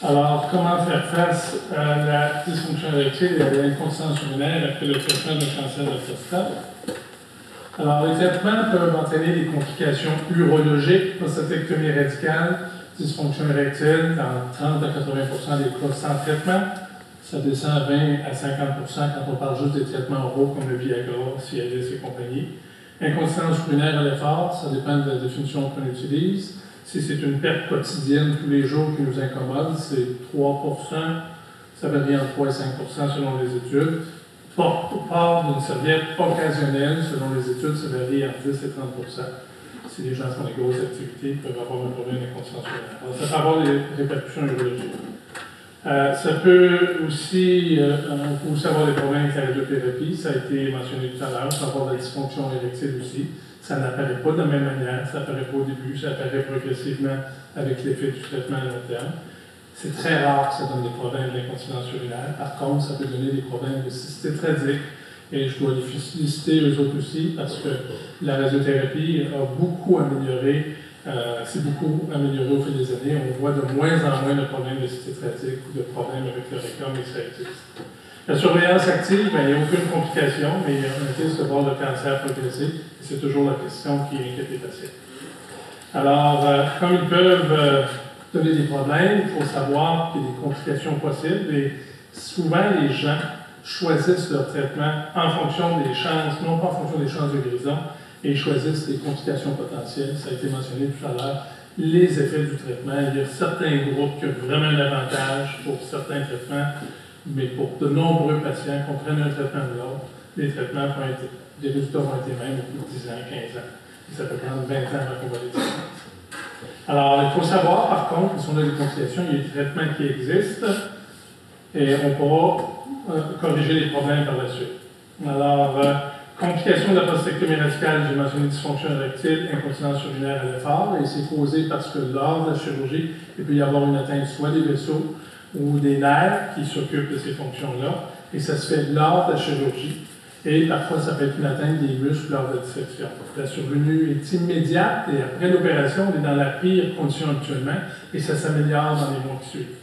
Alors, comment faire face à la dysfonction érectile et à l'incontinence urinaire après le traitement d'un cancer de la prostate? Alors, les traitements peuvent entraîner des complications urologiques, prostatectomie radicale, dysfonction érectile dans 30 à 80% des cas sans traitement. Ça descend à 20 à 50% quand on parle juste des traitements oraux comme le Viagra, Cialis et compagnie. Incontinence urinaire à l'effort, ça dépend de la définition qu'on utilise. Si c'est une perte quotidienne tous les jours qui nous incommode, c'est 3%, ça varie entre 3 et 5% selon les études. Port d'une serviette occasionnelle, selon les études, ça varie entre 10 et 30%. Si les gens font des grosses activités, ils peuvent avoir un problème d'incontinence urinaire. Alors, ça peut avoir des répercussions urologiques. Ça peut aussi avoir des problèmes avec la radiothérapie, ça a été mentionné tout à l'heure, ça peut avoir de la dysfonction érectile aussi. Ça n'apparaît pas de la même manière, ça n'apparaît pas au début, ça apparaît progressivement avec l'effet du traitement à long terme. C'est très rare que ça donne des problèmes d'incontinence urinaire. Par contre, ça peut donner des problèmes de cystite radique Et je dois les féliciter eux autres aussi parce que la radiothérapie a beaucoup amélioré, s'est beaucoup amélioré au fil des années. On voit de moins en moins de problèmes de cité phatique ou de problèmes avec le rectum et ça existe. La surveillance active, il n'y a aucune complication, mais on risque de voir le cancer progresser et c'est toujours la question qui inquiète les patients. Alors, comme ils peuvent donner des problèmes, il faut savoir qu'il y a des complications possibles et souvent les gens choisissent leur traitement en fonction des chances, non pas en fonction des chances de guérison, et ils choisissent les complications potentielles. Ça a été mentionné tout à l'heure, les effets du traitement. Il y a certains groupes qui ont vraiment un avantage pour certains traitements, mais pour de nombreux patients qu'on prenne un traitement ou l'autre, les traitements vont être, les résultats vont être les mêmes au bout de 10 ans, 15 ans. Et ça peut prendre 20 ans avant qu'on voit les différences. Alors, il faut savoir, par contre, que si on a des complications, il y a des traitements qui existent et on pourra corriger les problèmes par la suite. Alors, complications de la prostatectomie radicale, j'ai mentionné dysfonction érectile, incontinence urinaire à l'effort, et c'est causé parce que lors de la chirurgie, il peut y avoir une atteinte soit des vaisseaux ou des nerfs qui s'occupent de ces fonctions-là, et ça se fait lors de la chirurgie. Et parfois, ça peut être une atteinte des muscles lors de la dissection. La survenue est immédiate et après l'opération, on est dans la pire condition actuellement et ça s'améliore dans les mois qui suivent.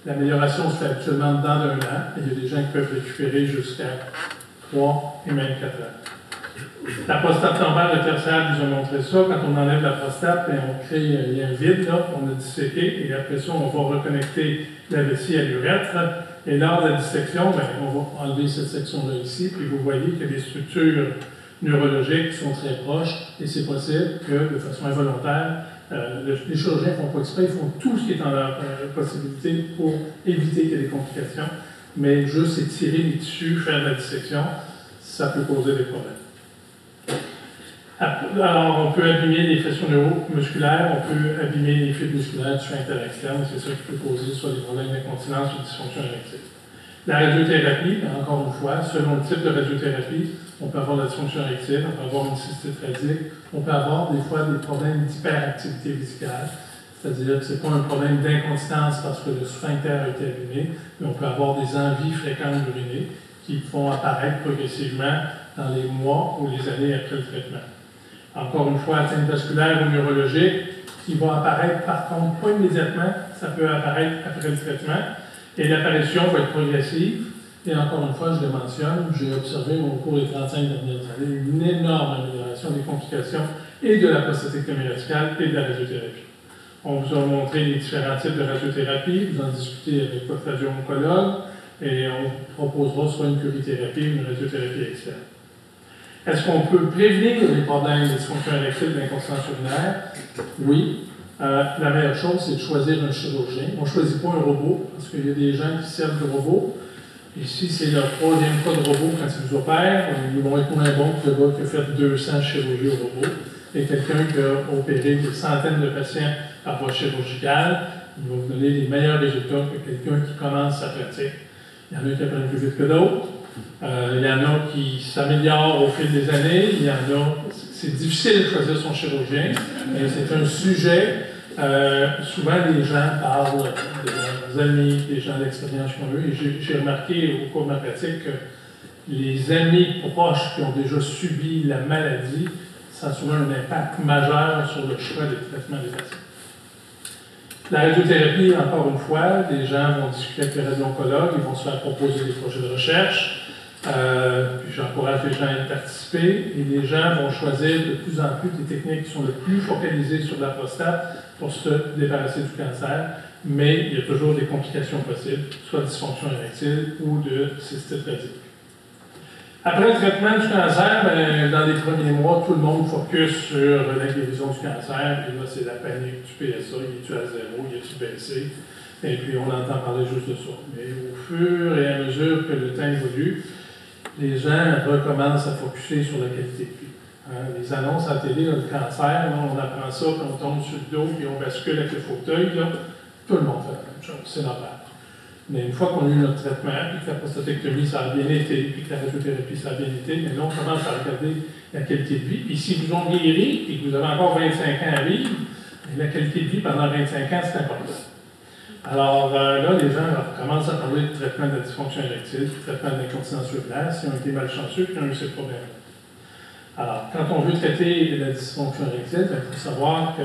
L'amélioration se fait habituellement dans un an et il y a des gens qui peuvent récupérer jusqu'à 3 et même 4 ans. La prostate tombale de tertiaire nous a montré ça. Quand on enlève la prostate, on crée il y a un vide, là, on a disséqué et après ça, on va reconnecter la vessie à l'urètre. Et lors de la dissection, on va enlever cette section-là ici, puis vous voyez qu'il y a des structures neurologiques qui sont très proches, et c'est possible que, de façon involontaire, les chirurgiens ne font pas exprès, ils font tout ce qui est en leur possibilité pour éviter qu'il y ait des complications, mais juste étirer les tissus, faire de la dissection, ça peut causer des problèmes. Alors, on peut abîmer les faisceaux neuromusculaires, on peut abîmer les fibres musculaires du sphincter externe, c'est ça qui peut causer soit des problèmes d'incontinence ou de dysfonction érectile. La radiothérapie, encore une fois, selon le type de radiothérapie, on peut avoir de la dysfonction érectile, on peut avoir une cystite radique, on peut avoir des fois des problèmes d'hyperactivité vésicale, c'est-à-dire que ce n'est pas un problème d'incontinence parce que le sphincter a été abîmé, mais on peut avoir des envies fréquentes d'uriner qui vont apparaître progressivement dans les mois ou les années après le traitement. Encore une fois, atteinte vasculaire ou neurologique, qui va apparaître par contre pas immédiatement, ça peut apparaître après le traitement, et l'apparition va être progressive. Et encore une fois, je le mentionne, j'ai observé au cours des 35 dernières années une énorme amélioration des complications et de la prostatectomie radicale et de la radiothérapie. On vous a montré les différents types de radiothérapie, vous en discutez avec votre radio-oncologue, et on vous proposera soit une curithérapie ou une radiothérapie externe. Est-ce qu'on peut prévenir les problèmes de dysfonction érectile d'incontinence urinaire? Oui. La meilleure chose, c'est de choisir un chirurgien. On ne choisit pas un robot, parce qu'il y a des gens qui servent de robot. Et si c'est leur 3e cas de robot quand ils vous opèrent, ils vont être moins bons que le gars qui a fait 200 chirurgies au robot. Et quelqu'un qui a opéré des centaines de patients par voie chirurgicale, il va vous donner les meilleurs résultats que quelqu'un qui commence sa pratique. Il y en a qui apprennent plus vite que d'autres. Il y en a qui s'améliorent au fil des années. Il y en a, c'est difficile de choisir son chirurgien, mais c'est un sujet. Souvent, les gens parlent de leurs amis, des gens d'expérience qu'on a eu. Et j'ai remarqué au cours de ma pratique que les amis proches qui ont déjà subi la maladie, ça a souvent un impact majeur sur le choix des traitements des patients. La radiothérapie, encore une fois, les gens vont discuter avec les radio-oncologues, ils vont se faire proposer des projets de recherche. Puis j'encourage les gens à y participer et les gens vont choisir de plus en plus des techniques qui sont le plus focalisées sur la prostate pour se débarrasser du cancer, mais il y a toujours des complications possibles, soit dysfonction érectile ou de cystite radique. Après le traitement du cancer, dans les premiers mois, tout le monde focus sur la guérison du cancer, et là c'est la panique du PSA, il est-tu à zéro, il est-tu baissé, et puis on entend parler juste de ça. Mais au fur et à mesure que le temps évolue, les gens recommencent à focuser sur la qualité de vie. Les annonces à la télé, là, le cancer, là, on apprend ça, puis on tombe sur le dos, puis on bascule avec le fauteuil, là, tout le monde fait la même chose, c'est normal. Mais une fois qu'on a eu notre traitement, puis que la prostatectomie, ça a bien été, puis que la radiothérapie, ça a bien été, mais là, on commence à regarder la qualité de vie. Puis si vous ont guéri, et que vous avez encore 25 ans à vivre, la qualité de vie pendant 25 ans, c'est important. Alors là, les gens commencent à parler de traitement de la dysfonction érectile, de traitement de l'incontinence urinaire, s'ils ont été malchanceux, puis ils ont eu ces problèmes-là. Alors, quand on veut traiter la dysfonction érectile, il faut savoir que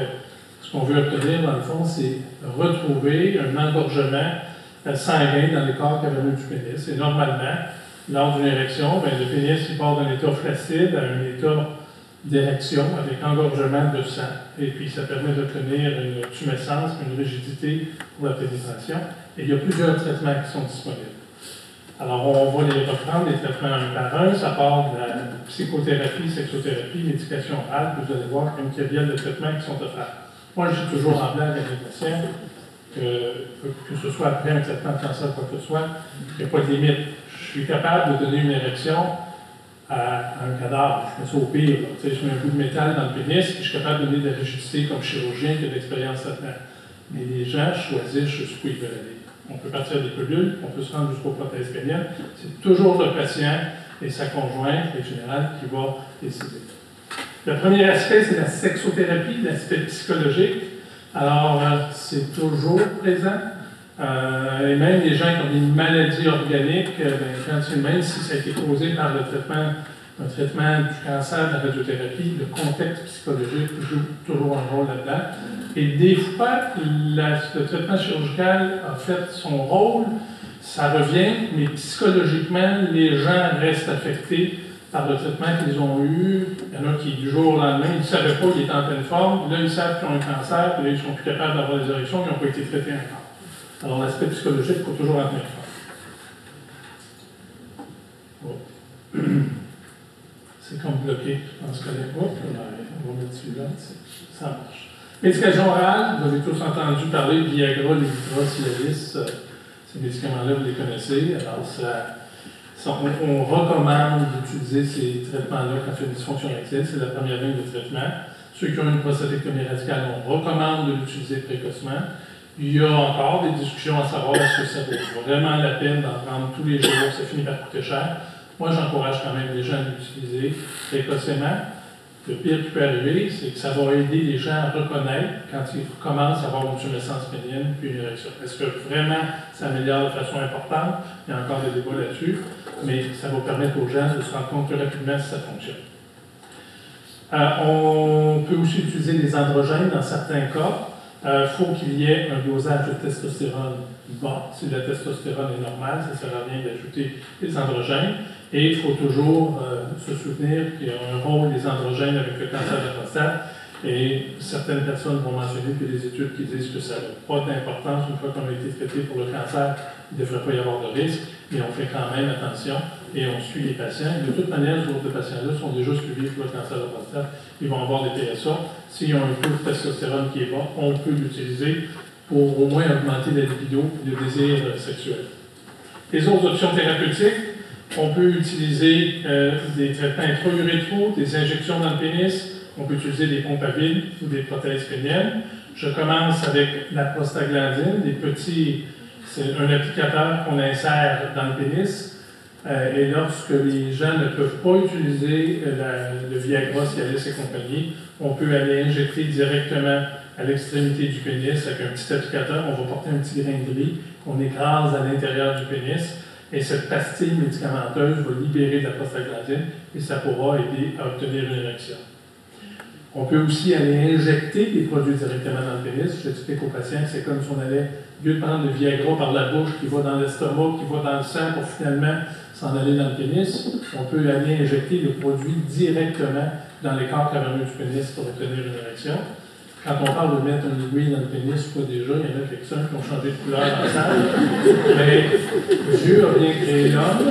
ce qu'on veut obtenir, dans le fond, c'est retrouver un engorgement sanguin dans les corps caverneux du pénis. Et normalement, lors d'une érection, le pénis il part d'un état flaccide à un état d'érection avec engorgement de sang. Et puis, ça permet d'obtenir une tumescence, une rigidité pour la pénétration. Et il y a plusieurs traitements qui sont disponibles. Alors, on va les reprendre, les traitements un par un. Ça part de la psychothérapie, sexothérapie, médication orale. Vous allez voir une quinzaine de traitements qui sont offerts. Moi, je dis toujours en blague à mes patients que ce soit après un traitement de cancer, quoi que ce soit, il n'y a pas de limite. Je suis capable de donner une érection à un cadavre. Je fais ça au pire. Je mets un bout de métal dans le pénis et je suis capable de donner de la rigidité comme chirurgien qui a de l'expérience là-dedans. Mais les gens choisissent jusqu'où ils veulent aller. On peut partir des pilules, on peut se rendre jusqu'aux prothèses péniennes. C'est toujours le patient et sa conjointe, en général, qui va décider. Le premier aspect, c'est la sexothérapie, l'aspect psychologique. Alors, c'est toujours présent. Et même les gens qui ont des maladies organiques, même si ça a été causé par un traitement du cancer, de la radiothérapie, le contexte psychologique joue toujours un rôle là-dedans. Et des fois, le traitement chirurgical a fait son rôle, ça revient, mais psychologiquement, les gens restent affectés par le traitement qu'ils ont eu. Il y en a qui, du jour au lendemain, ils ne savaient pas qu'ils étaient en pleine forme. Là, ils savent qu'ils ont un cancer, puis là, ils ne sont plus capables d'avoir des érections, ils n'ont pas été traités encore. Alors, l'aspect psychologique, il faut toujours en tenir compte. Oh. C'est comme bloqué, je pense que on va mettre celui-là, ça marche. Médication orale, vous avez tous entendu parler de Viagra, Levitra, Cialis, ces médicaments-là, vous les connaissez. Alors, on recommande d'utiliser ces traitements-là quand il y a une dysfonction érectile, c'est la première ligne de traitement. Ceux qui ont une prostatectomie radicale, on recommande de l'utiliser précocement. Il y a encore des discussions à savoir est-ce que ça vaut vraiment la peine d'en prendre tous les jours, ça finit par coûter cher. Moi, j'encourage quand même les gens à l'utiliser précocement. Le pire qui peut arriver, c'est que ça va aider les gens à reconnaître quand ils commencent à avoir une tumescence pénienne puis une érection. Est-ce que vraiment ça améliore de façon importante? Il y a encore des débats là-dessus, mais ça va permettre aux gens de se rendre compte plus rapidement si ça fonctionne. On peut aussi utiliser des androgènes dans certains cas. Il faut qu'il y ait un dosage de testostérone bas. Si la testostérone est normale, ça ne sert à rien d'ajouter des androgènes. Et il faut toujours se souvenir qu'il y a un rôle des androgènes avec le cancer de la prostate. Et certaines personnes vont mentionner que des études qui disent que ça n'a pas d'importance une fois qu'on a été traité pour le cancer, il ne devrait pas y avoir de risque, mais on fait quand même attention et on suit les patients. De toute manière, les autres patients-là sont déjà suivis pour le cancer de la prostate. Ils vont avoir des PSA. S'ils ont un taux de testostérone qui est bas, on peut l'utiliser pour au moins augmenter la libido et le désir sexuel. Les autres options thérapeutiques, on peut utiliser des traitements intra-urétraux, des injections dans le pénis, on peut utiliser des pompes à vide ou des prothèses péniennes. Je commence avec la prostaglandine, c'est un applicateur qu'on insère dans le pénis. Et lorsque les gens ne peuvent pas utiliser le Viagra, Cialis et compagnie, on peut aller injecter directement à l'extrémité du pénis avec un petit applicateur. On va porter un petit grain de riz qu'on écrase à l'intérieur du pénis. Et cette pastille médicamenteuse va libérer de la prostaglandine et ça pourra aider à obtenir une érection. On peut aussi aller injecter des produits directement dans le pénis. J'explique aux patients que c'est comme si on allait, au lieu de prendre le Viagra par la bouche qui va dans l'estomac, qui va dans le sang pour finalement s'en aller dans le pénis, on peut aller injecter le produit directement dans les corps caverneux du pénis pour obtenir une érection. Quand on parle de mettre une aiguille dans le pénis, pas déjà, il y en a quelques-uns qui ont changé de couleur dans la salle. Mais Dieu a bien créé l'homme.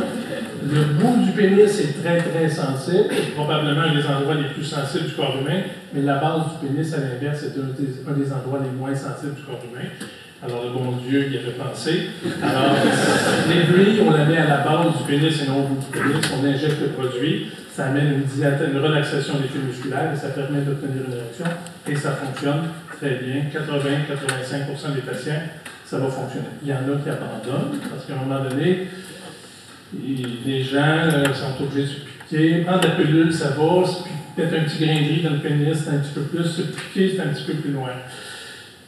Le bout du pénis est très, très sensible. C'est probablement un des endroits les plus sensibles du corps humain. Mais la base du pénis, à l'inverse, c'est un des endroits les moins sensibles du corps humain. Alors, le bon Dieu y avait pensé. Alors, l'aiguille, on la met à la base du pénis et non au bout du pénis. On injecte le produit. Ça amène une relaxation des fibres musculaires et ça permet d'obtenir une érection. Et ça fonctionne très bien. 80-85% des patients, ça va fonctionner. Il y en a qui abandonnent parce qu'à un moment donné, les gens sont obligés de se piquer. Prendre la pilule, ça va. Peut-être un petit grain de riz dans le pénis, c'est un petit peu plus. Se piquer, c'est un petit peu plus loin.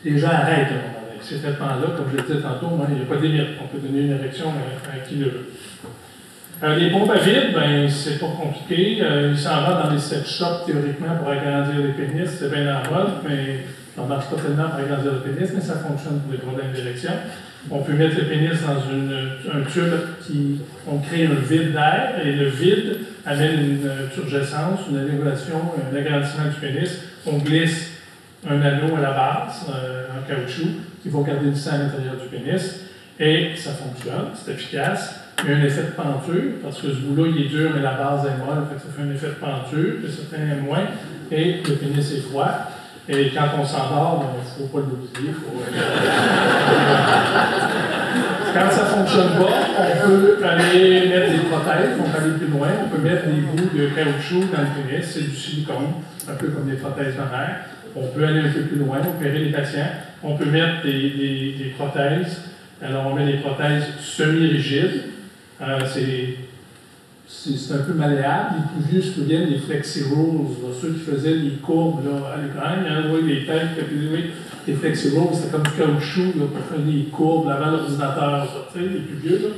Les gens arrêtent à un moment donné. ces traitements-là, comme je le disais tantôt, il n'y a pas de limite. On peut donner une érection à qui le veut. Les pompes à vide, ben, c'est pas compliqué. Ils s'en vont dans les sex shops théoriquement pour agrandir les pénis, c'est bien en mode, mais ça ne marche pas tellement pour agrandir le pénis, mais ça fonctionne pour les problèmes d'érection. On peut mettre le pénis dans un tube on crée un vide d'air, et le vide amène une turgescence, une élévation, un agrandissement du pénis. On glisse un anneau à la base, en caoutchouc, qui va garder le sang à l'intérieur du pénis, et ça fonctionne, c'est efficace. Il y a un effet de penture, parce que ce bout-là, il est dur, mais la base est molle, fait que ça fait un effet de penture, que certains aiment moins, et le pénis est froid. Et quand on s'endort, il ne faut pas l'oublier. Quand ça ne fonctionne pas, on peut aller mettre des prothèses, on peut aller plus loin, on peut mettre des bouts de caoutchouc dans le pénis, c'est du silicone, un peu comme des prothèses mammaires. On peut aller un peu plus loin, opérer les patients. On peut mettre des prothèses. Alors, on met des prothèses semi-rigides. C'est un peu malléable. Les plus vieux se souviennent des Flexi Rules, ceux qui faisaient les courbes là, à l'écran. Il y en a des têtes qui ont des Flexi Rules, c'était comme du caoutchouc là, pour faire des courbes avant l'ordinateur, les plus vieux. Là.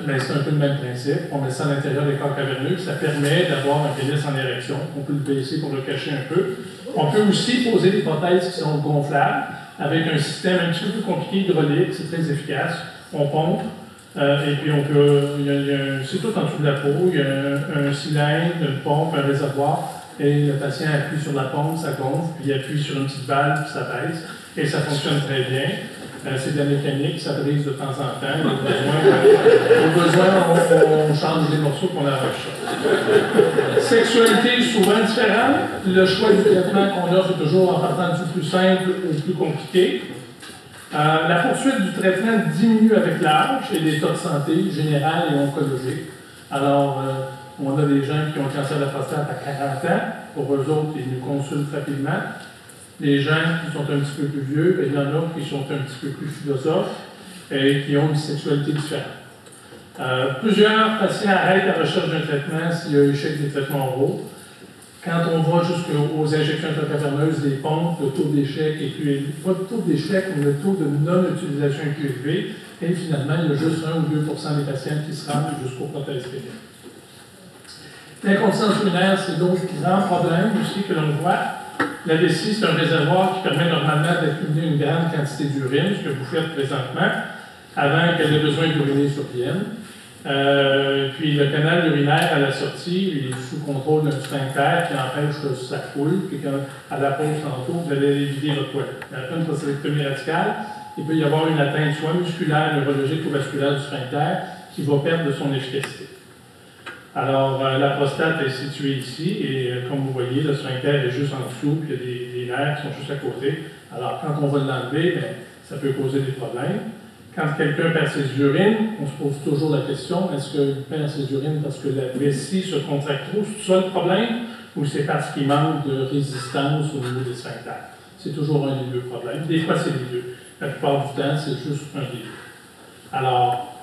Mais c'est un peu le même principe. On met ça à l'intérieur des corps caverneux, ça permet d'avoir un pénis en érection. On peut le baisser pour le cacher un peu. On peut aussi poser des prothèses qui sont gonflables avec un système un petit peu plus compliqué, hydraulique, c'est très efficace. On pompe. Et puis c'est tout en dessous de la peau, il y a un cylindre, une pompe, un réservoir, et le patient appuie sur la pompe, ça gonfle, puis il appuie sur une petite valve, puis ça baisse, et ça fonctionne très bien. C'est de la mécanique, ça brise de temps en temps. Au besoin, on change les morceaux qu'on arrache. Sexualité souvent différente. Le choix du traitement qu'on offre est toujours en partant du plus simple au plus compliqué. La poursuite du traitement diminue avec l'âge et l'état de santé général et oncologique. Alors, on a des gens qui ont le cancer de la prostate à 40 ans. Pour eux autres, ils nous consultent rapidement. Les gens qui sont un petit peu plus vieux, il y en a qui sont un petit peu plus philosophes et qui ont une sexualité différente. Plusieurs patients arrêtent la recherche d'un traitement s'il y a échec des traitements oraux. Quand on va jusqu'aux injections intracaverneuses, les pompes, le taux d'échec est plus élevé. Pas le taux d'échec, mais le taux de non-utilisation est plus élevé. Et finalement, il y a juste 1 ou 2 des patients qui se rendent jusqu'aux prothèses péniennes. L'incontinence urinaire, c'est d'autres grands problèmes aussi que l'on voit. La vessie, c'est un réservoir qui permet normalement d'accumuler une grande quantité d'urine, ce que vous faites présentement, avant qu'elle ait besoin d'uriner sur pienne. Puis le canal urinaire à la sortie, il est sous contrôle d'un sphincter qui empêche que ça coule, puis à la pause tantôt, vous allez vider votre toilette. Après une prostatectomie radicale, il peut y avoir une atteinte soit musculaire, neurologique ou vasculaire du sphincter qui va perdre de son efficacité. Alors, la prostate est située ici, et comme vous voyez, le sphincter est juste en dessous, puis il y a des nerfs qui sont juste à côté. Alors, quand on va l'enlever, ça peut causer des problèmes. Quand quelqu'un perd ses urines, on se pose toujours la question, est-ce qu'il perd ses urines parce que la vessie se contracte trop? C'est ça le problème? Ou c'est parce qu'il manque de résistance au niveau des sphincters? C'est toujours un des deux problèmes. Des fois, c'est les deux. La plupart du temps, c'est juste un des deux. Alors,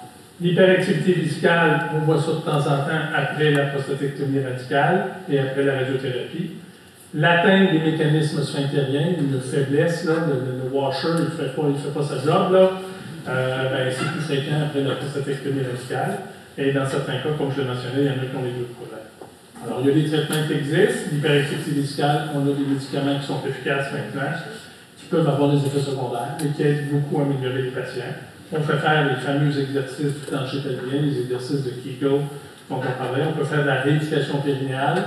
l'hyperactivité vésicale, on voit ça de temps en temps après la prostatectomie radicale et après la radiothérapie. L'atteinte des mécanismes sphinctériens, une faiblesse, là, le washer, il ne fait pas sa job, là. C'est plus fréquent après la prostatectomie radicale. Et dans certains cas, comme je l'ai mentionné, il y en a qui ont les deux problèmes. Alors, il y a des traitements qui existent. L'hyperactivité vésicale, on a des médicaments qui sont efficaces maintenant, qui peuvent avoir des effets secondaires, mais qui aident beaucoup à améliorer les patients. On fait faire les fameux exercices du plancher pelvien, les exercices de Kegel dont on parlait. On peut faire de la rééducation périnéale.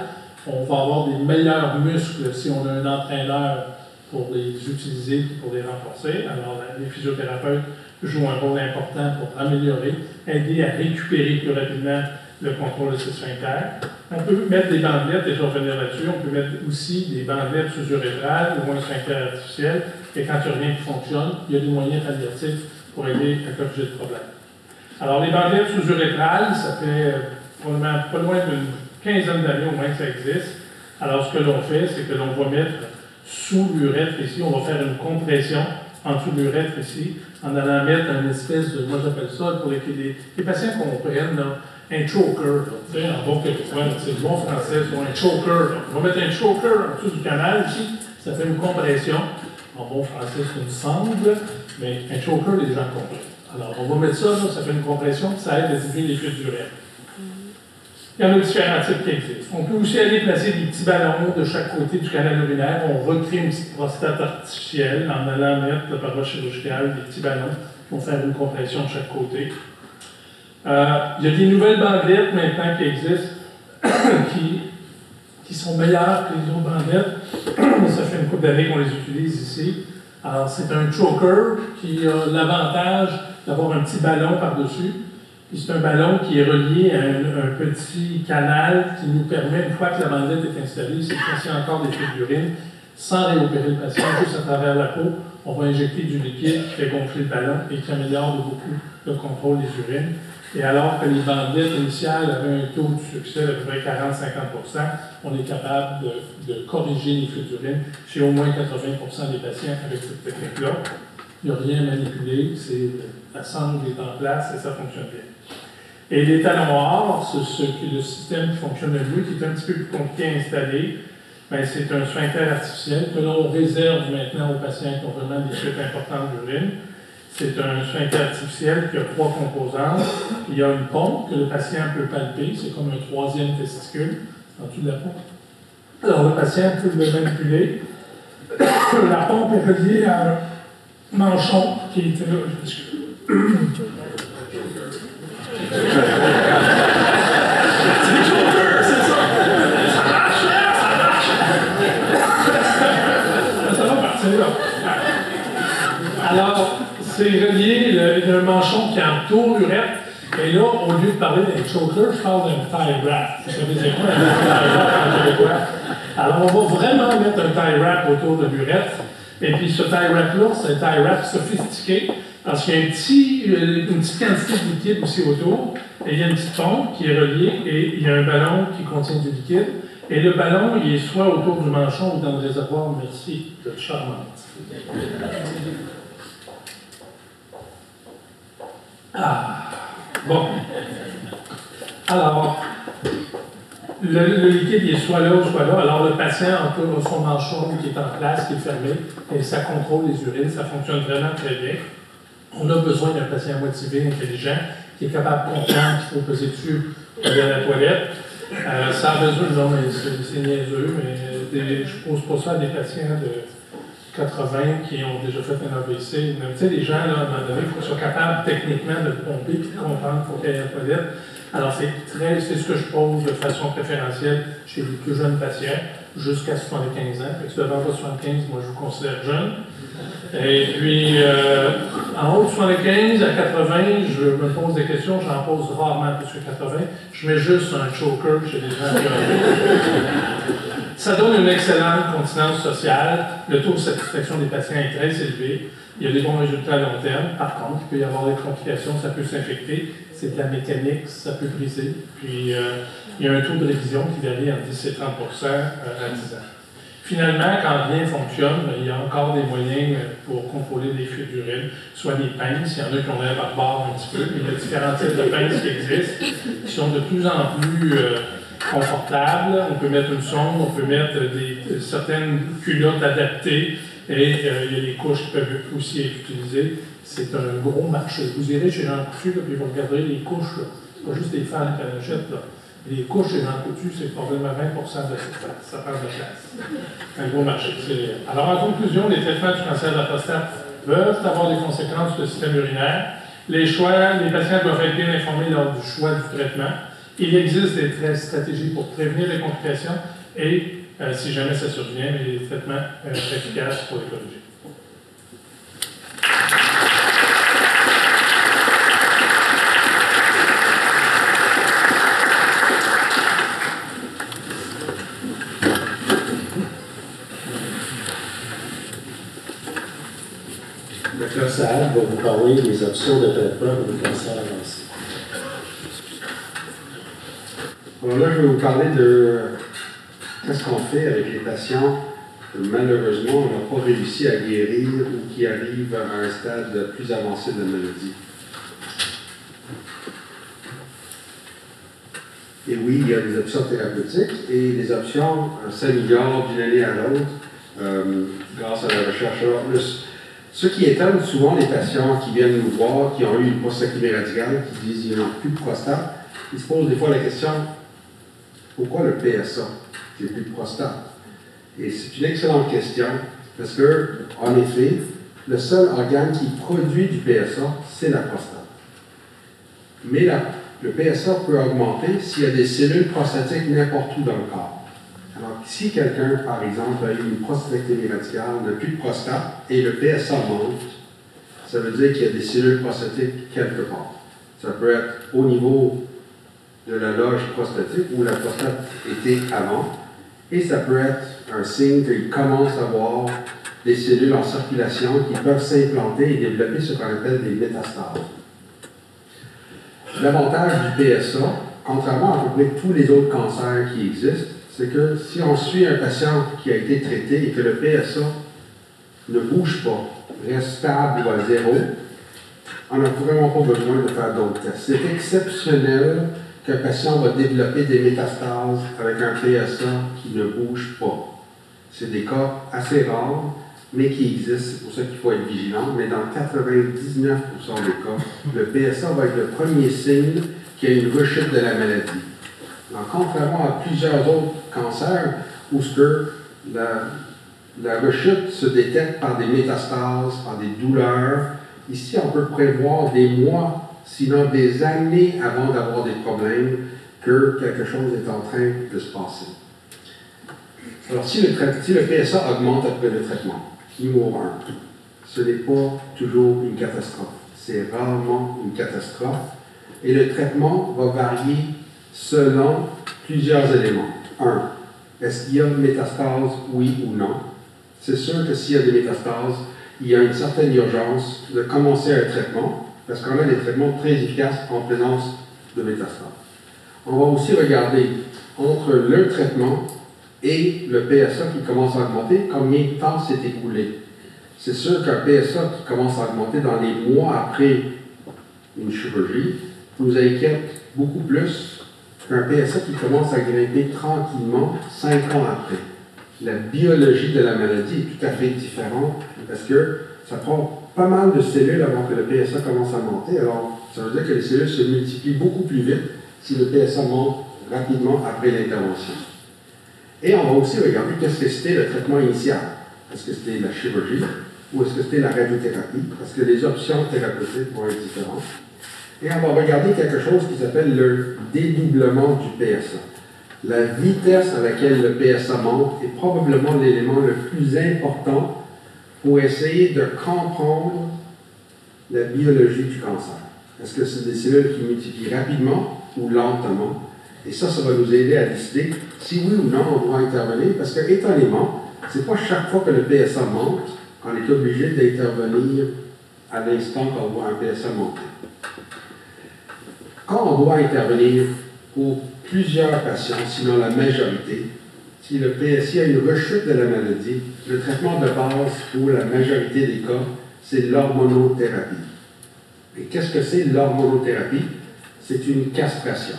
On va avoir des meilleurs muscles si on a un entraîneur pour les utiliser et pour les renforcer. Alors, les physiothérapeutes jouent un rôle important pour améliorer, aider à récupérer plus rapidement le contrôle de ce sphincter. On peut mettre des bandelettes, et je vais revenir là-dessus, on peut mettre aussi des bandelettes sous-urétrales ou un sphincter artificiel, et quand il n'y a rien qui fonctionne, il y a des moyens palliatifs pour aider à corriger le problème. Alors, les bandelettes sous-urétrales, ça fait probablement pas loin d'une quinzaine d'années au moins que ça existe. Alors, ce que l'on fait, c'est que l'on va mettre sous l'urètre ici, on va faire une compression en dessous de l'urètre ici, en allant mettre une espèce de, moi j'appelle ça, pour les patients comprennent, là, un choker, tu sais, en bon québécois, c'est le bon français, c'est un choker. Là. On va mettre un choker en dessous du canal ici, ça fait une compression, En bon français, c'est une sangle, mais un choker, les gens comprennent. Alors, on va mettre ça, là, ça fait une compression, puis ça aide à diminuer les fuites d'urine. Il y en a différents types qui existent. On peut aussi aller placer des petits ballons de chaque côté du canal urinaire. On recrée une petite prostate artificielle en allant mettre de paroi chirurgicale des petits ballons qui vont faire une compression de chaque côté. Il y a des nouvelles bandelettes maintenant qui existent qui sont meilleures que les autres bandelettes. Ça fait une couple d'années qu'on les utilise ici. Alors, c'est un choker qui a l'avantage d'avoir un petit ballon par-dessus. Puis c'est un ballon qui est relié à un petit canal qui nous permet, une fois que la bandelette est installée, c'est qu'il y a encore des fuites d'urine, sans réopérer le patient, juste à travers la peau, on va injecter du liquide qui fait gonfler le ballon et qui améliore de beaucoup le contrôle des urines. Et alors que les bandelettes initiales avaient un taux de succès d'à peu près 40-50%, on est capable de corriger les fuites d'urine chez au moins 80% des patients avec cette technique-là. Il n'y a rien à manipuler, la sangle est en place et ça fonctionne bien. Et les talons or, c'est le système qui fonctionne le mieux, qui est un petit peu plus compliqué à installer. C'est un sphincter artificiel que l'on réserve maintenant aux patients qui ont vraiment des fuites importantes d'urine. C'est un sphincter artificiel qui a 3 composantes. Il y a une pompe que le patient peut palper, c'est comme un 3e testicule en dessous de la pompe. Alors le patient peut le manipuler. La pompe est reliée à un manchon qui est là. Ça va partir là. Alors, c'est relié, il y a un manchon qui entoure l'urètre. Et là, au lieu de parler d'un choker, je parle d'un tie wrap. Vous savez, c'est quoi un tie wrap en québécois? Alors, on va vraiment mettre un tie wrap autour de l'urètre. Et puis, ce tie wrap-là, c'est un tie wrap sophistiqué. Parce qu'il y a une petite quantité de liquide aussi autour. Et il y a une petite pompe qui est reliée. Et il y a un ballon qui contient du liquide. Et le ballon, il est soit autour du manchon ou dans le réservoir. Merci, vous êtes charmante. Bon. Alors, le liquide il est soit là ou soit là. Alors, le patient entoure son manchon qui est en place, qui est fermé, et ça contrôle les urines. Ça fonctionne vraiment très bien. On a besoin d'un patient motivé, intelligent, qui est capable de comprendre qu'il faut peser dessus pour aller à la toilette. Ça a besoin, non, mais c'est niaiseux, mais je pose pas ça à des patients de 80 qui ont déjà fait un AVC. Tu sais, les gens, là, à un moment donné, il faut qu'ils soient capables techniquement de le pomper et de comprendre qu'il faut qu'il y ait la toilette. Alors, c'est ce que je pose de façon préférentielle chez les plus jeunes patients, jusqu'à 75 ans. Fait que devant 75, moi, je vous considère jeune. Et puis, en haut de 75 à 80, je me pose des questions, j'en pose rarement plus que 80. Je mets juste un choker chez les gens qui ont. Ça donne une excellente continence sociale. Le taux de satisfaction des patients est très élevé. Il y a des bons résultats à long terme. Par contre, il peut y avoir des complications, ça peut s'infecter. C'est de la mécanique, ça peut briser. Puis, il y a un taux de révision qui varie entre 10 et 30 à 10 ans. Finalement, quand rien fonctionne, il y a encore des moyens pour contrôler les fuites d'urine, soit des pinces, il y en a qui ont l'air barbares un petit peu, mais il y a différents types de pinces qui existent, qui sont de plus en plus confortables. On peut mettre une sonde, on peut mettre certaines culottes adaptées, et il y a des couches qui peuvent aussi être utilisées. C'est un gros marché. Vous irez chez Jean Coutu, puis vous regarderez les couches, c'est pas juste des fans qui en achètent, là. Les couches chez Jean Coutu, c'est probablement 20% de la surface. Ça prend de la place. Un gros marché. Alors, en conclusion, les traitements du cancer de la prostate peuvent avoir des conséquences sur le système urinaire. Les patients doivent être bien informés lors du choix du traitement. Il existe des stratégies pour prévenir les complications et, si jamais ça survient, les traitements efficaces pour les corriger. Dr. Saad va vous parler des options de traitement pour le cancer avancé. Alors là, je vais vous parler de qu'est-ce qu'on fait avec les patients que malheureusement on n'a pas réussi à guérir ou qui arrivent à un stade plus avancé de la maladie. Et oui, il y a des options thérapeutiques et les options s'améliorent d'une année à l'autre. grâce à la recherche. Alors, ce qui étonne souvent les patients qui viennent nous voir, qui ont eu une prostatectomie radicale, qui disent qu'ils n'ont plus de prostate, ils se posent des fois la question, pourquoi le PSA? J'ai plus de prostate. Et c'est une excellente question, parce que, en effet, le seul organe qui produit du PSA, c'est la prostate. Mais le PSA peut augmenter s'il y a des cellules prostatiques n'importe où dans le corps. Alors, si quelqu'un, par exemple, a eu une prostatectomie radicale, n'a plus de prostate, et le PSA monte, ça veut dire qu'il y a des cellules prostatiques quelque part. Ça peut être au niveau de la loge prostatique, où la prostate était avant, et ça peut être un signe qu'il commence à avoir des cellules en circulation qui peuvent s'implanter et développer ce qu'on appelle des métastases. L'avantage du PSA, contrairement à peu près tous les autres cancers qui existent, c'est que si on suit un patient qui a été traité et que le PSA ne bouge pas, reste stable ou à zéro, on n'a vraiment pas besoin de faire d'autres tests. C'est exceptionnel qu'un patient va développer des métastases avec un PSA qui ne bouge pas. C'est des cas assez rares, mais qui existent, c'est pour ça qu'il faut être vigilant. Mais dans 99% des cas, le PSA va être le premier signe qu'il y a une rechute de la maladie. Alors, contrairement à plusieurs autres cancers, où ce que la rechute se détecte par des métastases, par des douleurs, ici on peut prévoir des mois, sinon des années avant d'avoir des problèmes, que quelque chose est en train de se passer. Alors, si le PSA augmente après le traitement, numéro 1, ce n'est pas toujours une catastrophe. C'est rarement une catastrophe. Et le traitement va varier selon plusieurs éléments. 1. Est-ce qu'il y a une métastase, oui ou non? C'est sûr que s'il y a des métastases, il y a une certaine urgence de commencer un traitement, parce qu'on a des traitements très efficaces en présence de métastases. On va aussi regarder entre le traitement et le PSA qui commence à augmenter, combien de temps s'est écoulé. C'est sûr qu'un PSA qui commence à augmenter dans les mois après une chirurgie nous inquiète beaucoup plus qu'un PSA qui commence à grimper tranquillement 5 ans après. La biologie de la maladie est tout à fait différente parce que ça prend pas mal de cellules avant que le PSA commence à monter. Alors, ça veut dire que les cellules se multiplient beaucoup plus vite si le PSA monte rapidement après l'intervention. Et on va aussi regarder qu'est-ce que c'était le traitement initial. Est-ce que c'était la chirurgie ou est-ce que c'était la radiothérapie? Parce que les options thérapeutiques vont être différentes. Et on va regarder quelque chose qui s'appelle le dédoublement du PSA. La vitesse à laquelle le PSA monte est probablement l'élément le plus important pour essayer de comprendre la biologie du cancer. Est-ce que c'est des cellules qui multiplient rapidement ou lentement? Et ça va nous aider à décider si oui ou non on doit intervenir, parce que, étonnamment, ce n'est pas chaque fois que le PSA monte qu'on est obligé d'intervenir à l'instant qu'on voit un PSA monter. Quand on doit intervenir pour plusieurs patients, sinon la majorité, s'il y a une rechute de la maladie, le traitement de base pour la majorité des cas, c'est l'hormonothérapie. Et qu'est-ce que c'est l'hormonothérapie? C'est une castration.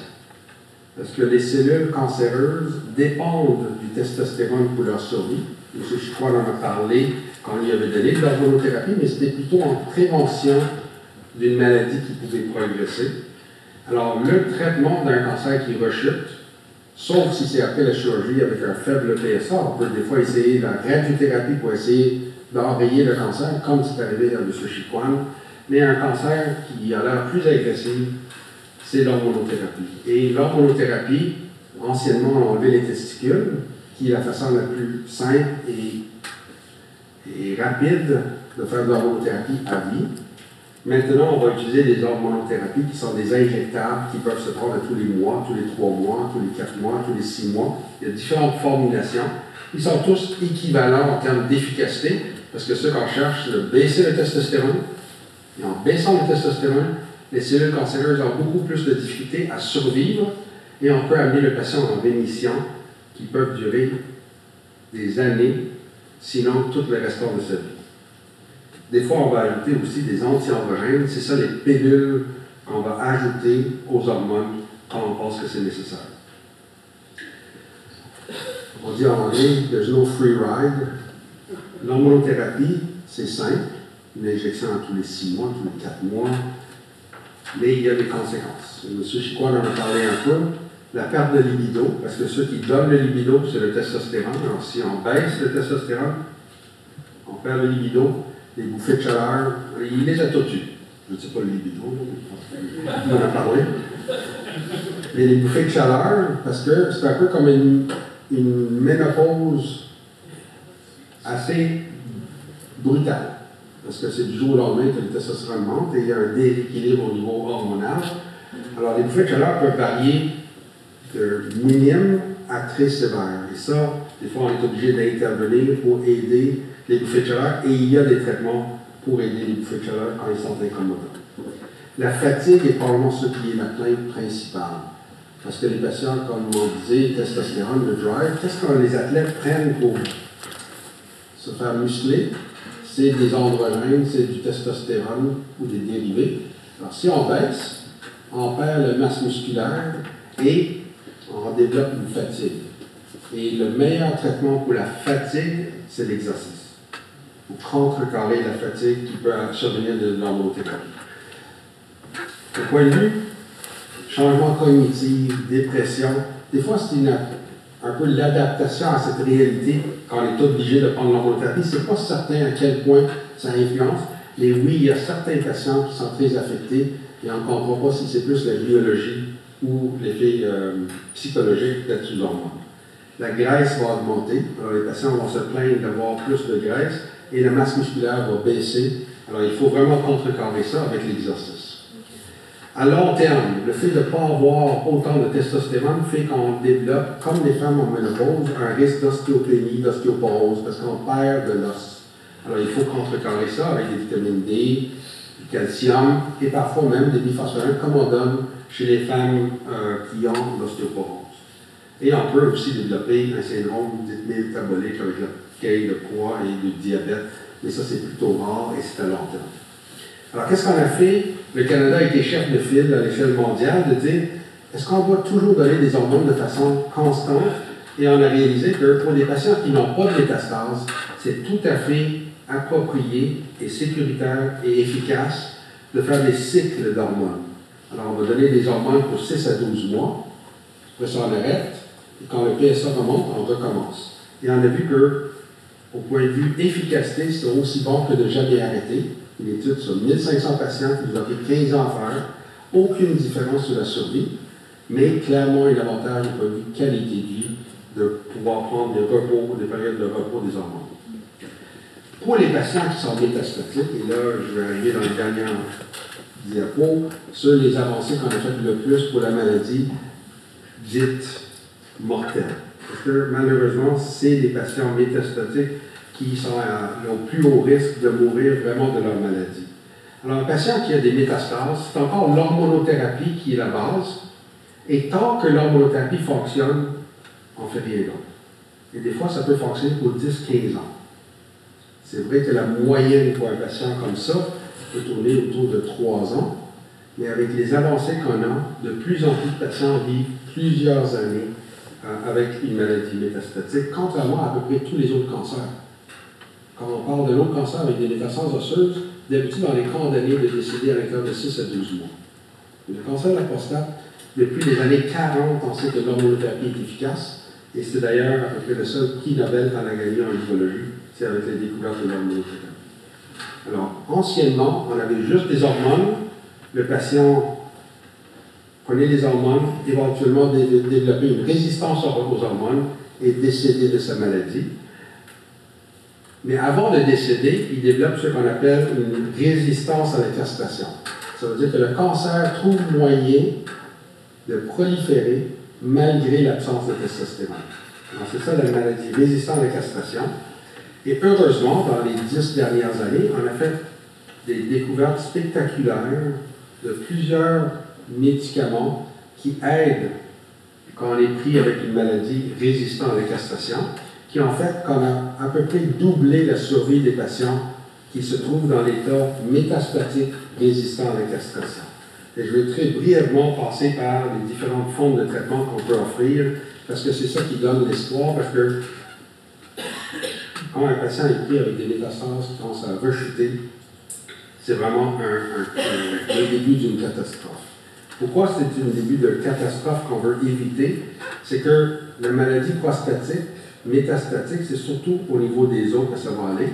Parce que les cellules cancéreuses dépendent du testostérone pour leur survie. M. Chicoine en a parlé quand il avait donné de l'hormonothérapie, mais c'était plutôt en prévention d'une maladie qui pouvait progresser. Alors, le traitement d'un cancer qui rechute, sauf si c'est après la chirurgie avec un faible PSA, on peut des fois essayer la radiothérapie pour essayer d'enrayer le cancer, comme c'est arrivé à M. Chicoine, mais un cancer qui a l'air plus agressif, c'est l'hormonothérapie. Et l'hormonothérapie, anciennement, on a enlevé les testicules, qui est la façon la plus simple et rapide de faire de l'hormonothérapie à vie. Maintenant, on va utiliser des hormonothérapies qui sont des injectables qui peuvent se prendre tous les mois, tous les 3 mois, tous les 4 mois, tous les 6 mois. Il y a différentes formulations. Ils sont tous équivalents en termes d'efficacité, parce que ce qu'on cherche, c'est de baisser le testostérone. Et en baissant le testostérone, les cellules cancéreuses ont beaucoup plus de difficultés à survivre et on peut amener le patient en rémission qui peuvent durer des années, sinon tout le restant de sa vie. Des fois, on va ajouter aussi des anti-androgènes. C'est ça les pilules qu'on va ajouter aux hormones quand on pense que c'est nécessaire. On dit en anglais, there's no free ride. L'hormonothérapie, c'est simple, une injection tous les 6 mois, tous les 4 mois, mais il y a des conséquences. M. Chicoine en a parlé un peu. La perte de libido, parce que ceux qui donnent le libido, c'est le testostérone. Alors, si on baisse le testostérone, on perd le libido, les bouffées de chaleur, il les a toutes eues. Je ne sais pas le libido, on en a parlé. Mais les bouffées de chaleur, parce que c'est un peu comme une ménopause assez brutale. Parce que c'est du jour au lendemain que le testostérone monte et il y a un déséquilibre au niveau hormonal. Alors, les bouffées de chaleur peuvent varier de minime à très sévère. Et ça, des fois, on est obligé d'intervenir pour aider les bouffées de chaleur et il y a des traitements pour aider les bouffées de chaleur quand ils sont incommodants. La fatigue est probablement ce qui est la plainte principale. Parce que les patients, comme on disait, testostérone, le drive, qu'est-ce que les athlètes prennent pour se faire muscler? C'est des androgènes, c'est du testostérone ou des dérivés. Alors, si on baisse, on perd la masse musculaire et on développe une fatigue. Et le meilleur traitement pour la fatigue, c'est l'exercice. Pour contrecarrer la fatigue qui peut survenir de l'hormonothérapie. Au point de vue changement cognitif, dépression, des fois c'est un peu l'adaptation à cette réalité quand on est obligé de prendre l'hormonothérapie. C'est pas certain à quel point ça influence, mais oui, il y a certains patients qui sont très affectés et on ne comprend pas si c'est plus la biologie ou l'effet psychologique d'être sous hormones. La graisse va augmenter, alors les patients vont se plaindre d'avoir plus de graisse et la masse musculaire va baisser. Alors il faut vraiment contrecarrer ça avec l'exercice. À long terme, le fait de ne pas avoir autant de testostérone fait qu'on développe, comme les femmes en ménopause, un risque d'ostéopénie, d'ostéoporose, parce qu'on perd de l'os. Alors il faut contrecarrer ça avec des vitamines D, du calcium et parfois même des biphosphonates, comme on donne chez les femmes qui ont l'ostéoporose. Et on peut aussi développer un syndrome dit métabolique avec la perte de poids et du diabète, mais ça c'est plutôt rare et c'est à long terme. Alors qu'est-ce qu'on a fait? Le Canada a été chef de file à l'échelle mondiale de dire est-ce qu'on doit toujours donner des hormones de façon constante? Et on a réalisé que pour des patients qui n'ont pas de métastase, c'est tout à fait approprié et sécuritaire et efficace de faire des cycles d'hormones. Alors on va donner des hormones pour 6 à 12 mois, après ça on arrête, et quand le PSA remonte, on recommence. Et on a vu que, au point de vue efficacité, c'est aussi bon que de jamais arrêter. Une étude sur 1500 patients qui nous a pris 15 ans à faire, aucune différence sur la survie, mais clairement un avantage au point de vue qualité de vie de pouvoir prendre des repos, des périodes de repos des hormones. Pour les patients qui sont métastatiques, et là je vais arriver dans le dernier diapo, sur les avancées qu'on a faites le plus pour la maladie dite mortelle. Parce que malheureusement, c'est les patients métastatiques qui sont au plus haut risque de mourir vraiment de leur maladie. Alors, un patient qui a des métastases, c'est encore l'hormonothérapie qui est la base, et tant que l'hormonothérapie fonctionne, on ne fait rien d'autre. Et des fois, ça peut fonctionner pour 10-15 ans. C'est vrai que la moyenne pour un patient comme ça peut tourner autour de 3 ans, mais avec les avancées qu'on a, de plus en plus de patients vivent plusieurs années avec une maladie métastatique, contrairement à peu près tous les autres cancers. Quand on parle de l'autre cancer avec des métastases osseuses, d'habitude, on est condamné de décéder à l'intérieur de 6 à 12 mois. Le cancer de la prostate, depuis les années 40, on sait que l'hormonothérapie est efficace, et c'est d'ailleurs à peu près le seul prix Nobel qu'on a gagné en ufologie, c'est avec la découverte de l'hormonothérapie. Alors, anciennement, on avait juste des hormones, le patient prenait les hormones, éventuellement développait une résistance aux hormones et décédait de sa maladie. Mais avant de décéder, il développe ce qu'on appelle une résistance à la castration. Ça veut dire que le cancer trouve moyen de proliférer malgré l'absence de testostérone. Alors c'est ça la maladie résistante à la castration. Et heureusement, dans les 10 dernières années, on a fait des découvertes spectaculaires de plusieurs médicaments qui aident quand on est pris avec une maladie résistante à la castration, qui en fait qu'on a à peu près doublé la survie des patients qui se trouvent dans l'état métastatique résistant à la castration. Et je vais très brièvement passer par les différentes formes de traitement qu'on peut offrir, parce que c'est ça qui donne l'espoir, parce que quand un patient est pris avec des métastases qui commencent à rechuter, c'est vraiment le début d'une catastrophe. Pourquoi c'est un début de catastrophe qu'on veut éviter? C'est que la maladie prostatique, métastatique, c'est surtout au niveau des os que ça va aller.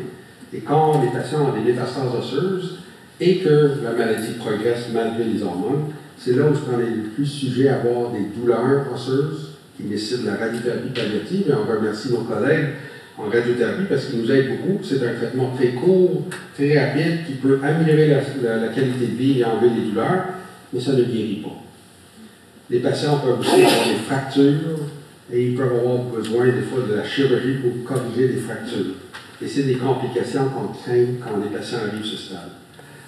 Et quand les patients ont des métastases osseuses et que la maladie progresse malgré les hormones, c'est là où on est le plus sujet à avoir des douleurs osseuses qui nécessitent la radiothérapie palliative. Et on remercie nos collègues en radiothérapie parce qu'ils nous aident beaucoup. C'est un traitement très court, très rapide, qui peut améliorer la qualité de vie et enlever les douleurs, mais ça ne guérit pas. Les patients peuvent aussi avoir des fractures et ils peuvent avoir besoin des fois de la chirurgie pour corriger des fractures. Et c'est des complications qu'on craint quand les patients arrivent à ce stade.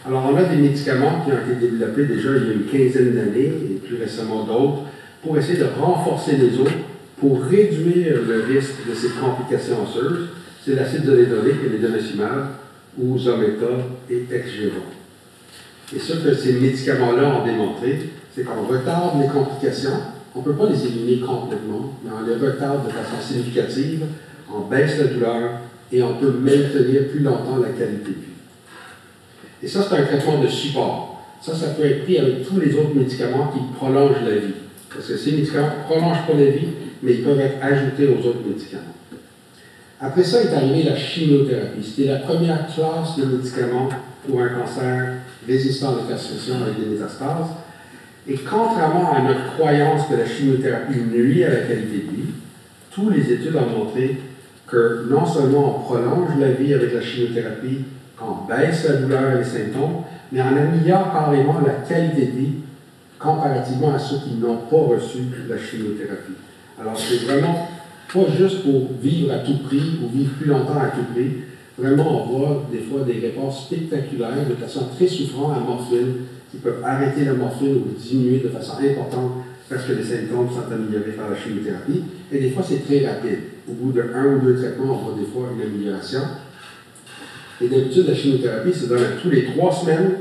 Alors, on a des médicaments qui ont été développés déjà il y a une quinzaine d'années, et plus récemment d'autres, pour essayer de renforcer les os, pour réduire le risque de ces complications osseuses. C'est l'acide zolédonique et les denosumab, ou Zometa et Exgeva. Et ce que ces médicaments-là ont démontré, c'est qu'on retarde les complications. On ne peut pas les éliminer complètement, mais on les retarde de façon significative, on baisse la douleur et on peut maintenir plus longtemps la qualité de vie. Et ça, c'est un traitement de support. Ça peut être pris avec tous les autres médicaments qui prolongent la vie. Parce que ces médicaments ne prolongent pas la vie, mais ils peuvent être ajoutés aux autres médicaments. Après ça est arrivée la chimiothérapie. C'était la première classe de médicaments pour un cancer résistant à la castration avec des métastases. Et contrairement à notre croyance que la chimiothérapie nuit à la qualité de vie, toutes les études ont montré que non seulement on prolonge la vie avec la chimiothérapie, qu'on baisse la douleur et les symptômes, mais on améliore carrément la qualité de vie comparativement à ceux qui n'ont pas reçu la chimiothérapie. Alors, c'est vraiment pas juste pour vivre à tout prix ou vivre plus longtemps à tout prix. Vraiment, on voit des fois des réponses spectaculaires de patients très souffrants à morphine qui peuvent arrêter la morphine ou diminuer de façon importante parce que les symptômes sont améliorés par la chimiothérapie. Et des fois, c'est très rapide. Au bout de 1 ou 2 traitements, on voit des fois une amélioration. Et d'habitude, la chimiothérapie, c'est dans tous les 3 semaines,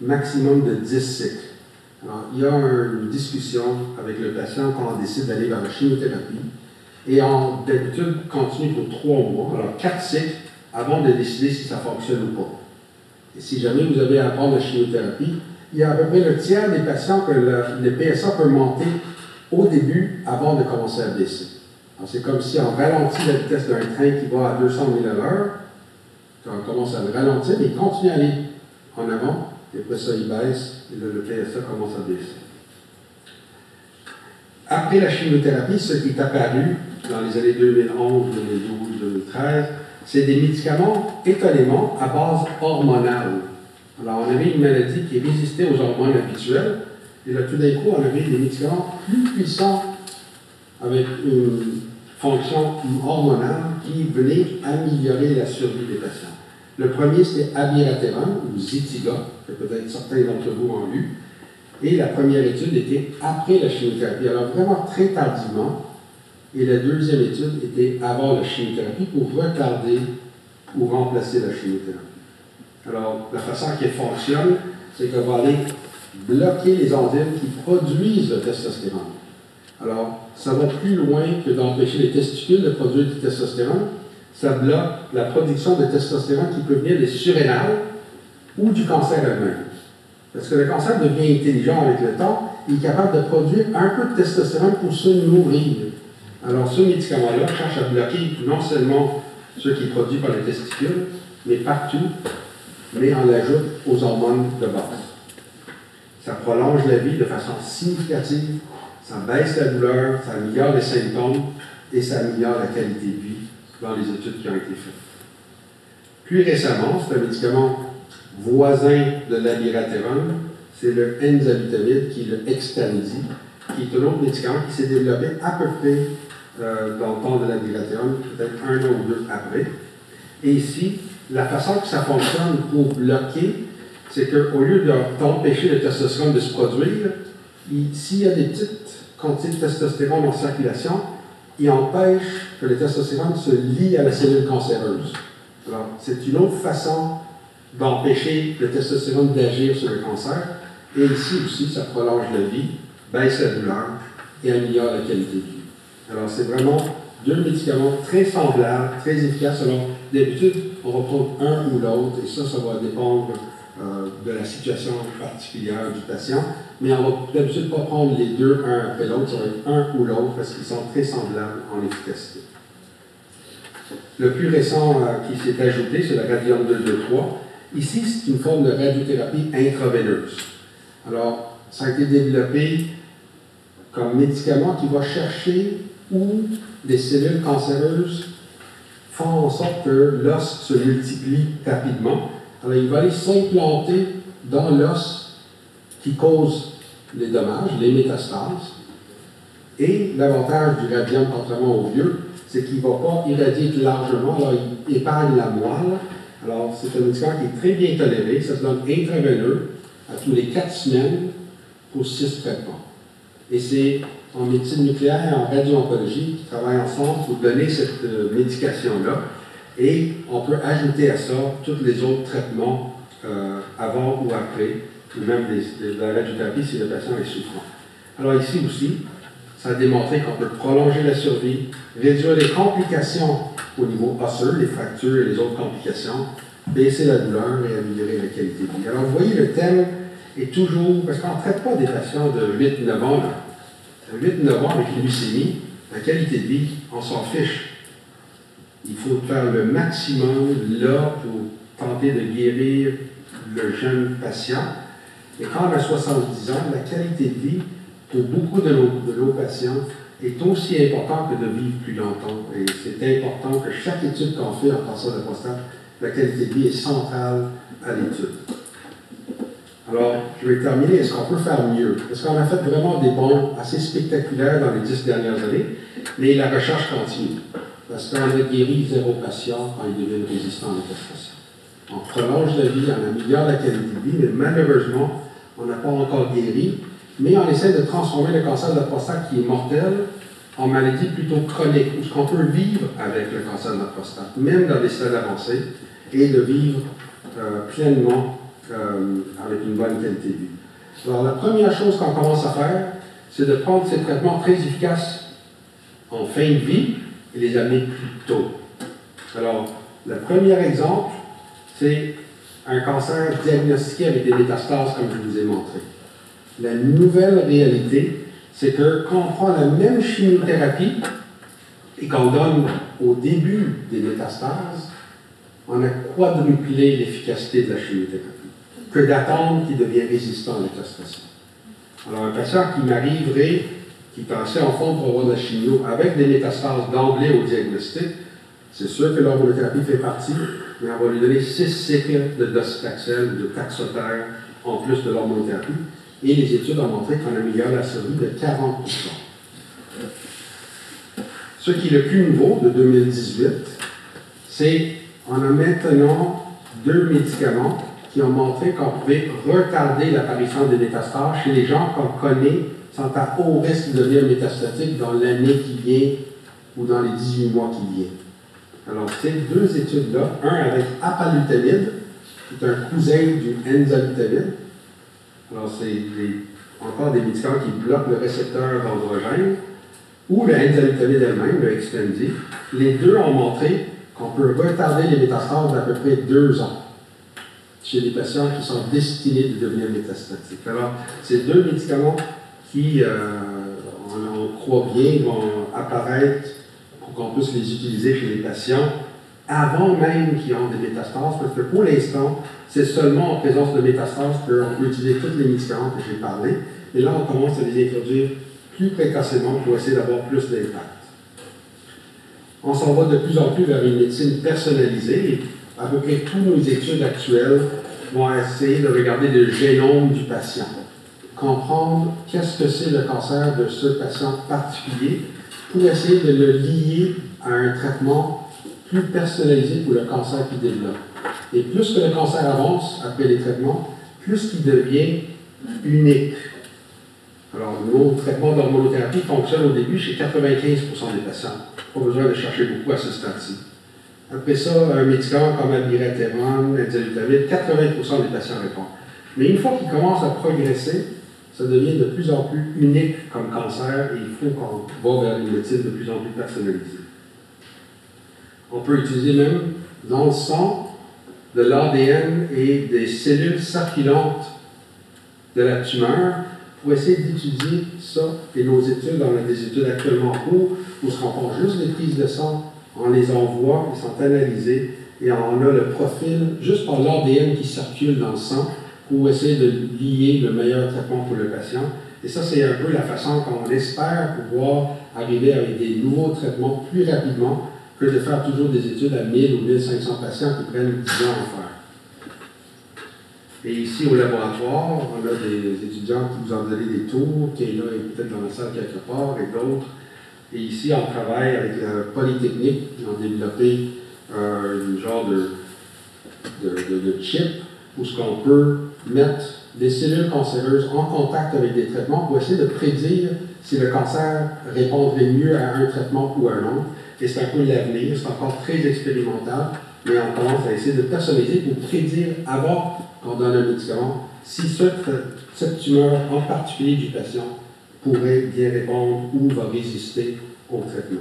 maximum de 10 cycles. Alors, il y a une discussion avec le patient quand on décide d'aller vers la chimiothérapie. Et on, d'habitude, continue pour 3 mois, alors 4 cycles, avant de décider si ça fonctionne ou pas. Et si jamais vous avez à prendre la chimiothérapie, il y a à peu près le tiers des patients que le PSA peut monter au début avant de commencer à baisser. Alors, c'est comme si on ralentit la vitesse d'un train qui va à 200 000 à l'heure. Quand on commence à le ralentir, mais il continue à aller en avant, et après ça, il baisse, et là, le PSA commence à baisser. Après la chimiothérapie, ce qui est apparu dans les années 2011, 2012, 2013, c'est des médicaments, étonnamment, à base hormonale. Alors, on avait une maladie qui résistait aux hormones habituelles, et là, tout d'un coup, on avait des médicaments plus puissants avec une fonction hormonale qui venaient améliorer la survie des patients. Le premier, c'était abiraterone, ou Zytiga, que peut-être certains d'entre vous ont lu. Et la première étude était après la chimiothérapie, alors vraiment très tardivement. Et la deuxième étude était avant la chimiothérapie pour retarder ou remplacer la chimiothérapie. Alors, la façon qu'elle fonctionne, c'est qu'on va aller bloquer les enzymes qui produisent le testostérone. Alors, ça va plus loin que d'empêcher les testicules de produire du testostérone. Ça bloque la production de testostérone qui peut venir des surrénales ou du cancer elle-même. Parce que le cancer devient intelligent avec le temps, il est capable de produire un peu de testostérone pour se nourrir. Alors, ce médicament-là cherche à bloquer non seulement ceux qui sont produits par les testicules, mais partout, mais on l'ajoute aux hormones de base. Ça prolonge la vie de façon significative, ça baisse la douleur, ça améliore les symptômes et ça améliore la qualité de vie dans les études qui ont été faites. Plus récemment, c'est un médicament voisin de l'abiraterone, c'est le enzalutamide, qui est le Xtandi, qui est un autre médicament qui s'est développé à peu près dans le temps de l'abiraterone, peut-être 1 an ou 2 après. Et ici, la façon que ça fonctionne pour bloquer, c'est qu'au lieu d'empêcher le testostérone de se produire, s'il y a des petites quantités de testostérone en circulation, il empêche que le testostérone se lie à la cellule cancéreuse. Alors, c'est une autre façon d'empêcher le testostérone d'agir sur le cancer. Et ici aussi, ça prolonge la vie, baisse la douleur et améliore la qualité de vie. Alors, c'est vraiment deux médicaments très semblables, très efficaces. Alors, d'habitude, on va prendre un ou l'autre, et ça va dépendre de la situation particulière du patient. Mais on va d'habitude pas prendre les deux un après l'autre, ça va être un ou l'autre parce qu'ils sont très semblables en efficacité. Le plus récent qui s'est ajouté, c'est la radium 223. Ici, c'est une forme de radiothérapie intraveineuse. Alors, ça a été développé comme médicament qui va chercher où des cellules cancéreuses font en sorte que l'os se multiplie rapidement. Alors, il va aller s'implanter dans l'os qui cause les dommages, les métastases. Et l'avantage du radium, contrairement au vieux, c'est qu'il ne va pas irradier largement, alors il épargne la moelle. Alors, c'est un médicament qui est très bien toléré, ça se donne intraveineux à tous les 4 semaines pour 6 traitements. Et c'est en médecine nucléaire et en radio-oncologie qui travaillent ensemble pour donner cette médication-là. Et on peut ajouter à ça tous les autres traitements avant ou après, ou même de la radiothérapie si le patient est souffrant. Alors ici aussi, ça a démontré qu'on peut prolonger la survie, réduire les complications au niveau osseux, les fractures et les autres complications, baisser la douleur et améliorer la qualité de vie. Alors vous voyez, le thème est toujours, parce qu'on ne traite pas des patients de 8-9 ans, 8-9 ans avec une leucémie, la qualité de vie, on s'en fiche. Il faut faire le maximum là pour tenter de guérir le jeune patient. Et quand on a 70 ans, la qualité de vie pour beaucoup de nos patients est aussi importante que de vivre plus longtemps. Et c'est important que chaque étude qu'on fait en cancer de prostate, la qualité de vie est centrale à l'étude. Alors, je vais terminer. Est-ce qu'on peut faire mieux? Est-ce qu'on a fait vraiment des bons assez spectaculaires dans les 10 dernières années? Mais la recherche continue. Parce qu'on a guéri 0 patient quand ils deviennent résistants à la castration. On prolonge la vie, on améliore la qualité de vie, mais malheureusement, on n'a pas encore guéri. Mais on essaie de transformer le cancer de la prostate qui est mortel en maladie plutôt chronique, où ce qu'on peut vivre avec le cancer de la prostate, même dans des stades avancés, et de vivre pleinement avec une bonne qualité de vie. Alors, la première chose qu'on commence à faire, c'est de prendre ces traitements très efficaces en fin de vie et les amener plus tôt. Alors, le premier exemple, c'est un cancer diagnostiqué avec des métastases, comme je vous ai montré. La nouvelle réalité, c'est que quand on prend la même chimiothérapie et qu'on donne au début des métastases, on a quadruplé l'efficacité de la chimiothérapie que d'attendre qu'il devienne résistant à la castration. Alors, un patient qui m'arriverait, qui pensait en fond pour avoir de la chimio avec des métastases d'emblée au diagnostic, c'est sûr que l'hormonothérapie fait partie, mais on va lui donner 6 cycles de docetaxel, de taxotere, en plus de l'hormonothérapie. Et les études ont montré qu'on améliore la survie de 40%. Ce qui est le plus nouveau de 2018, c'est qu'on a maintenant 2 médicaments qui ont montré qu'on pouvait retarder l'apparition des métastases chez les gens qu'on connaît sont à haut risque de devenir métastatiques dans l'année qui vient ou dans les 18 mois qui viennent. Alors, ces 2 études-là, un avec apalutamide, qui est un cousin du enzalutamide. Alors, c'est encore des médicaments qui bloquent le récepteur d'androgène, ou le enzalutamide elle-même, le Xtandi. Les 2 ont montré qu'on peut retarder les métastases d'à peu près 2 ans chez des patients qui sont destinés de devenir métastatiques. Alors, ces 2 médicaments qui, on croit bien, vont apparaître pour qu'on puisse les utiliser chez les patients avant même qu'ils ont des métastases, parce que pour l'instant, c'est seulement en présence de métastases qu'on peut utiliser tous les médicaments que j'ai parlé. Et là, on commence à les introduire plus précocement pour essayer d'avoir plus d'impact. On s'en va de plus en plus vers une médecine personnalisée. Et à peu près toutes nos études actuelles vont essayer de regarder le génome du patient, comprendre qu'est-ce que c'est le cancer de ce patient particulier pour essayer de le lier à un traitement plus personnalisé pour le cancer qu'il développe. Et plus que le cancer avance après les traitements, plus qu'il devient unique. Alors, nos traitements d'hormonothérapie fonctionnent au début chez 95% des patients. Pas besoin de chercher beaucoup à ce stade-ci. Après ça, un médicament comme abiraterone, enzalutamide, 80% des patients répondent. Mais une fois qu'il commence à progresser, ça devient de plus en plus unique comme cancer et il faut qu'on va vers une médecine de plus en plus personnalisée. On peut utiliser même dans le sang de l'ADN et des cellules circulantes de la tumeur pour essayer d'étudier ça. Et nos études, on a des études actuellement en cours où on prend juste les prises de sang, on les envoie, ils sont analysés et on a le profil juste par l'ADN qui circule dans le sang pour essayer de lier le meilleur traitement pour le patient. Et ça, c'est un peu la façon qu'on espère pouvoir arriver avec des nouveaux traitements plus rapidement que de faire toujours des études à 1000 ou 1500 patients qui prennent 10 ans à faire. Et ici, au laboratoire, on a des étudiants qui vous ont donné des tours, Kayla est peut-être dans la salle quelque part, et d'autres. Et ici, on travaille avec la Polytechnique, ils ont développé un genre de chip où ce qu'on peut mettre des cellules cancéreuses en contact avec des traitements pour essayer de prédire si le cancer répondrait mieux à un traitement ou à un autre. Et c'est un peu l'avenir, c'est encore très expérimental, mais on commence à essayer de personnaliser pour prédire avant qu'on donne un médicament si cette tumeur en particulier du patient pourrait bien répondre ou va résister au traitement.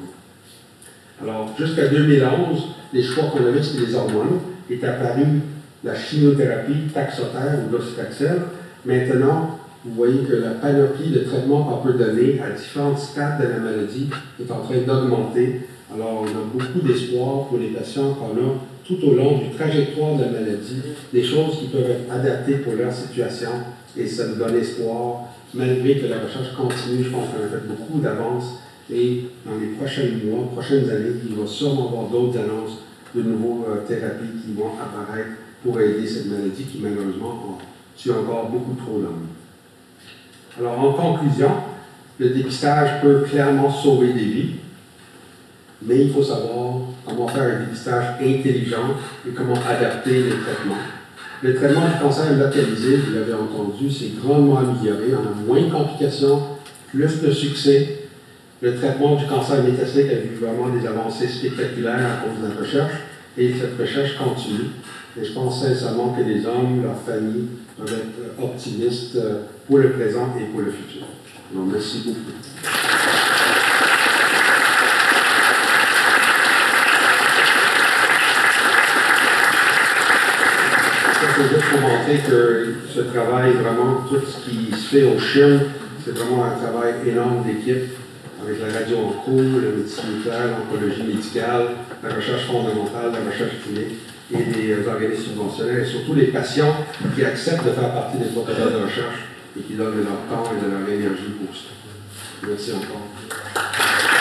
Alors, jusqu'à 2011, les choix qu'on avait, c'était les hormones. Est apparue la chimiothérapie taxotere ou docetaxel. Maintenant, vous voyez que la panoplie de traitements qu'on peut donner à différents stades de la maladie est en train d'augmenter. Alors, on a beaucoup d'espoir pour les patients qu'on a tout au long du trajectoire de la maladie, des choses qui peuvent être adaptées pour leur situation, et ça nous donne espoir, malgré que la recherche continue. Je pense qu'on a fait beaucoup d'avances, et dans les prochains mois, prochaines années, il va sûrement y avoir d'autres annonces de nouvelles thérapies qui vont apparaître pour aider cette maladie qui, malheureusement, tue encore beaucoup trop d'hommes. Alors, en conclusion, le dépistage peut clairement sauver des vies, mais il faut savoir comment faire un dépistage intelligent et comment adapter les traitements. Le traitement du cancer localisé, vous l'avez entendu, c'est grandement amélioré. On a moins de complications, plus de succès. Le traitement du cancer métastatique a vu vraiment des avancées spectaculaires à cause de la recherche, et cette recherche continue. Et je pense sincèrement que les hommes, leurs familles, doivent être optimistes pour le présent et pour le futur. Alors, merci beaucoup. C'est juste pour montrer que ce travail, vraiment, tout ce qui se fait au CHUM, c'est vraiment un travail énorme d'équipe, avec la radio en cours, la médecine nucléaire, l'oncologie médicale, la recherche fondamentale, la recherche clinique, et des organismes subventionnels, et surtout les patients qui acceptent de faire partie des protocoles de recherche et qui donnent de leur temps et de leur énergie pour ça. Merci encore.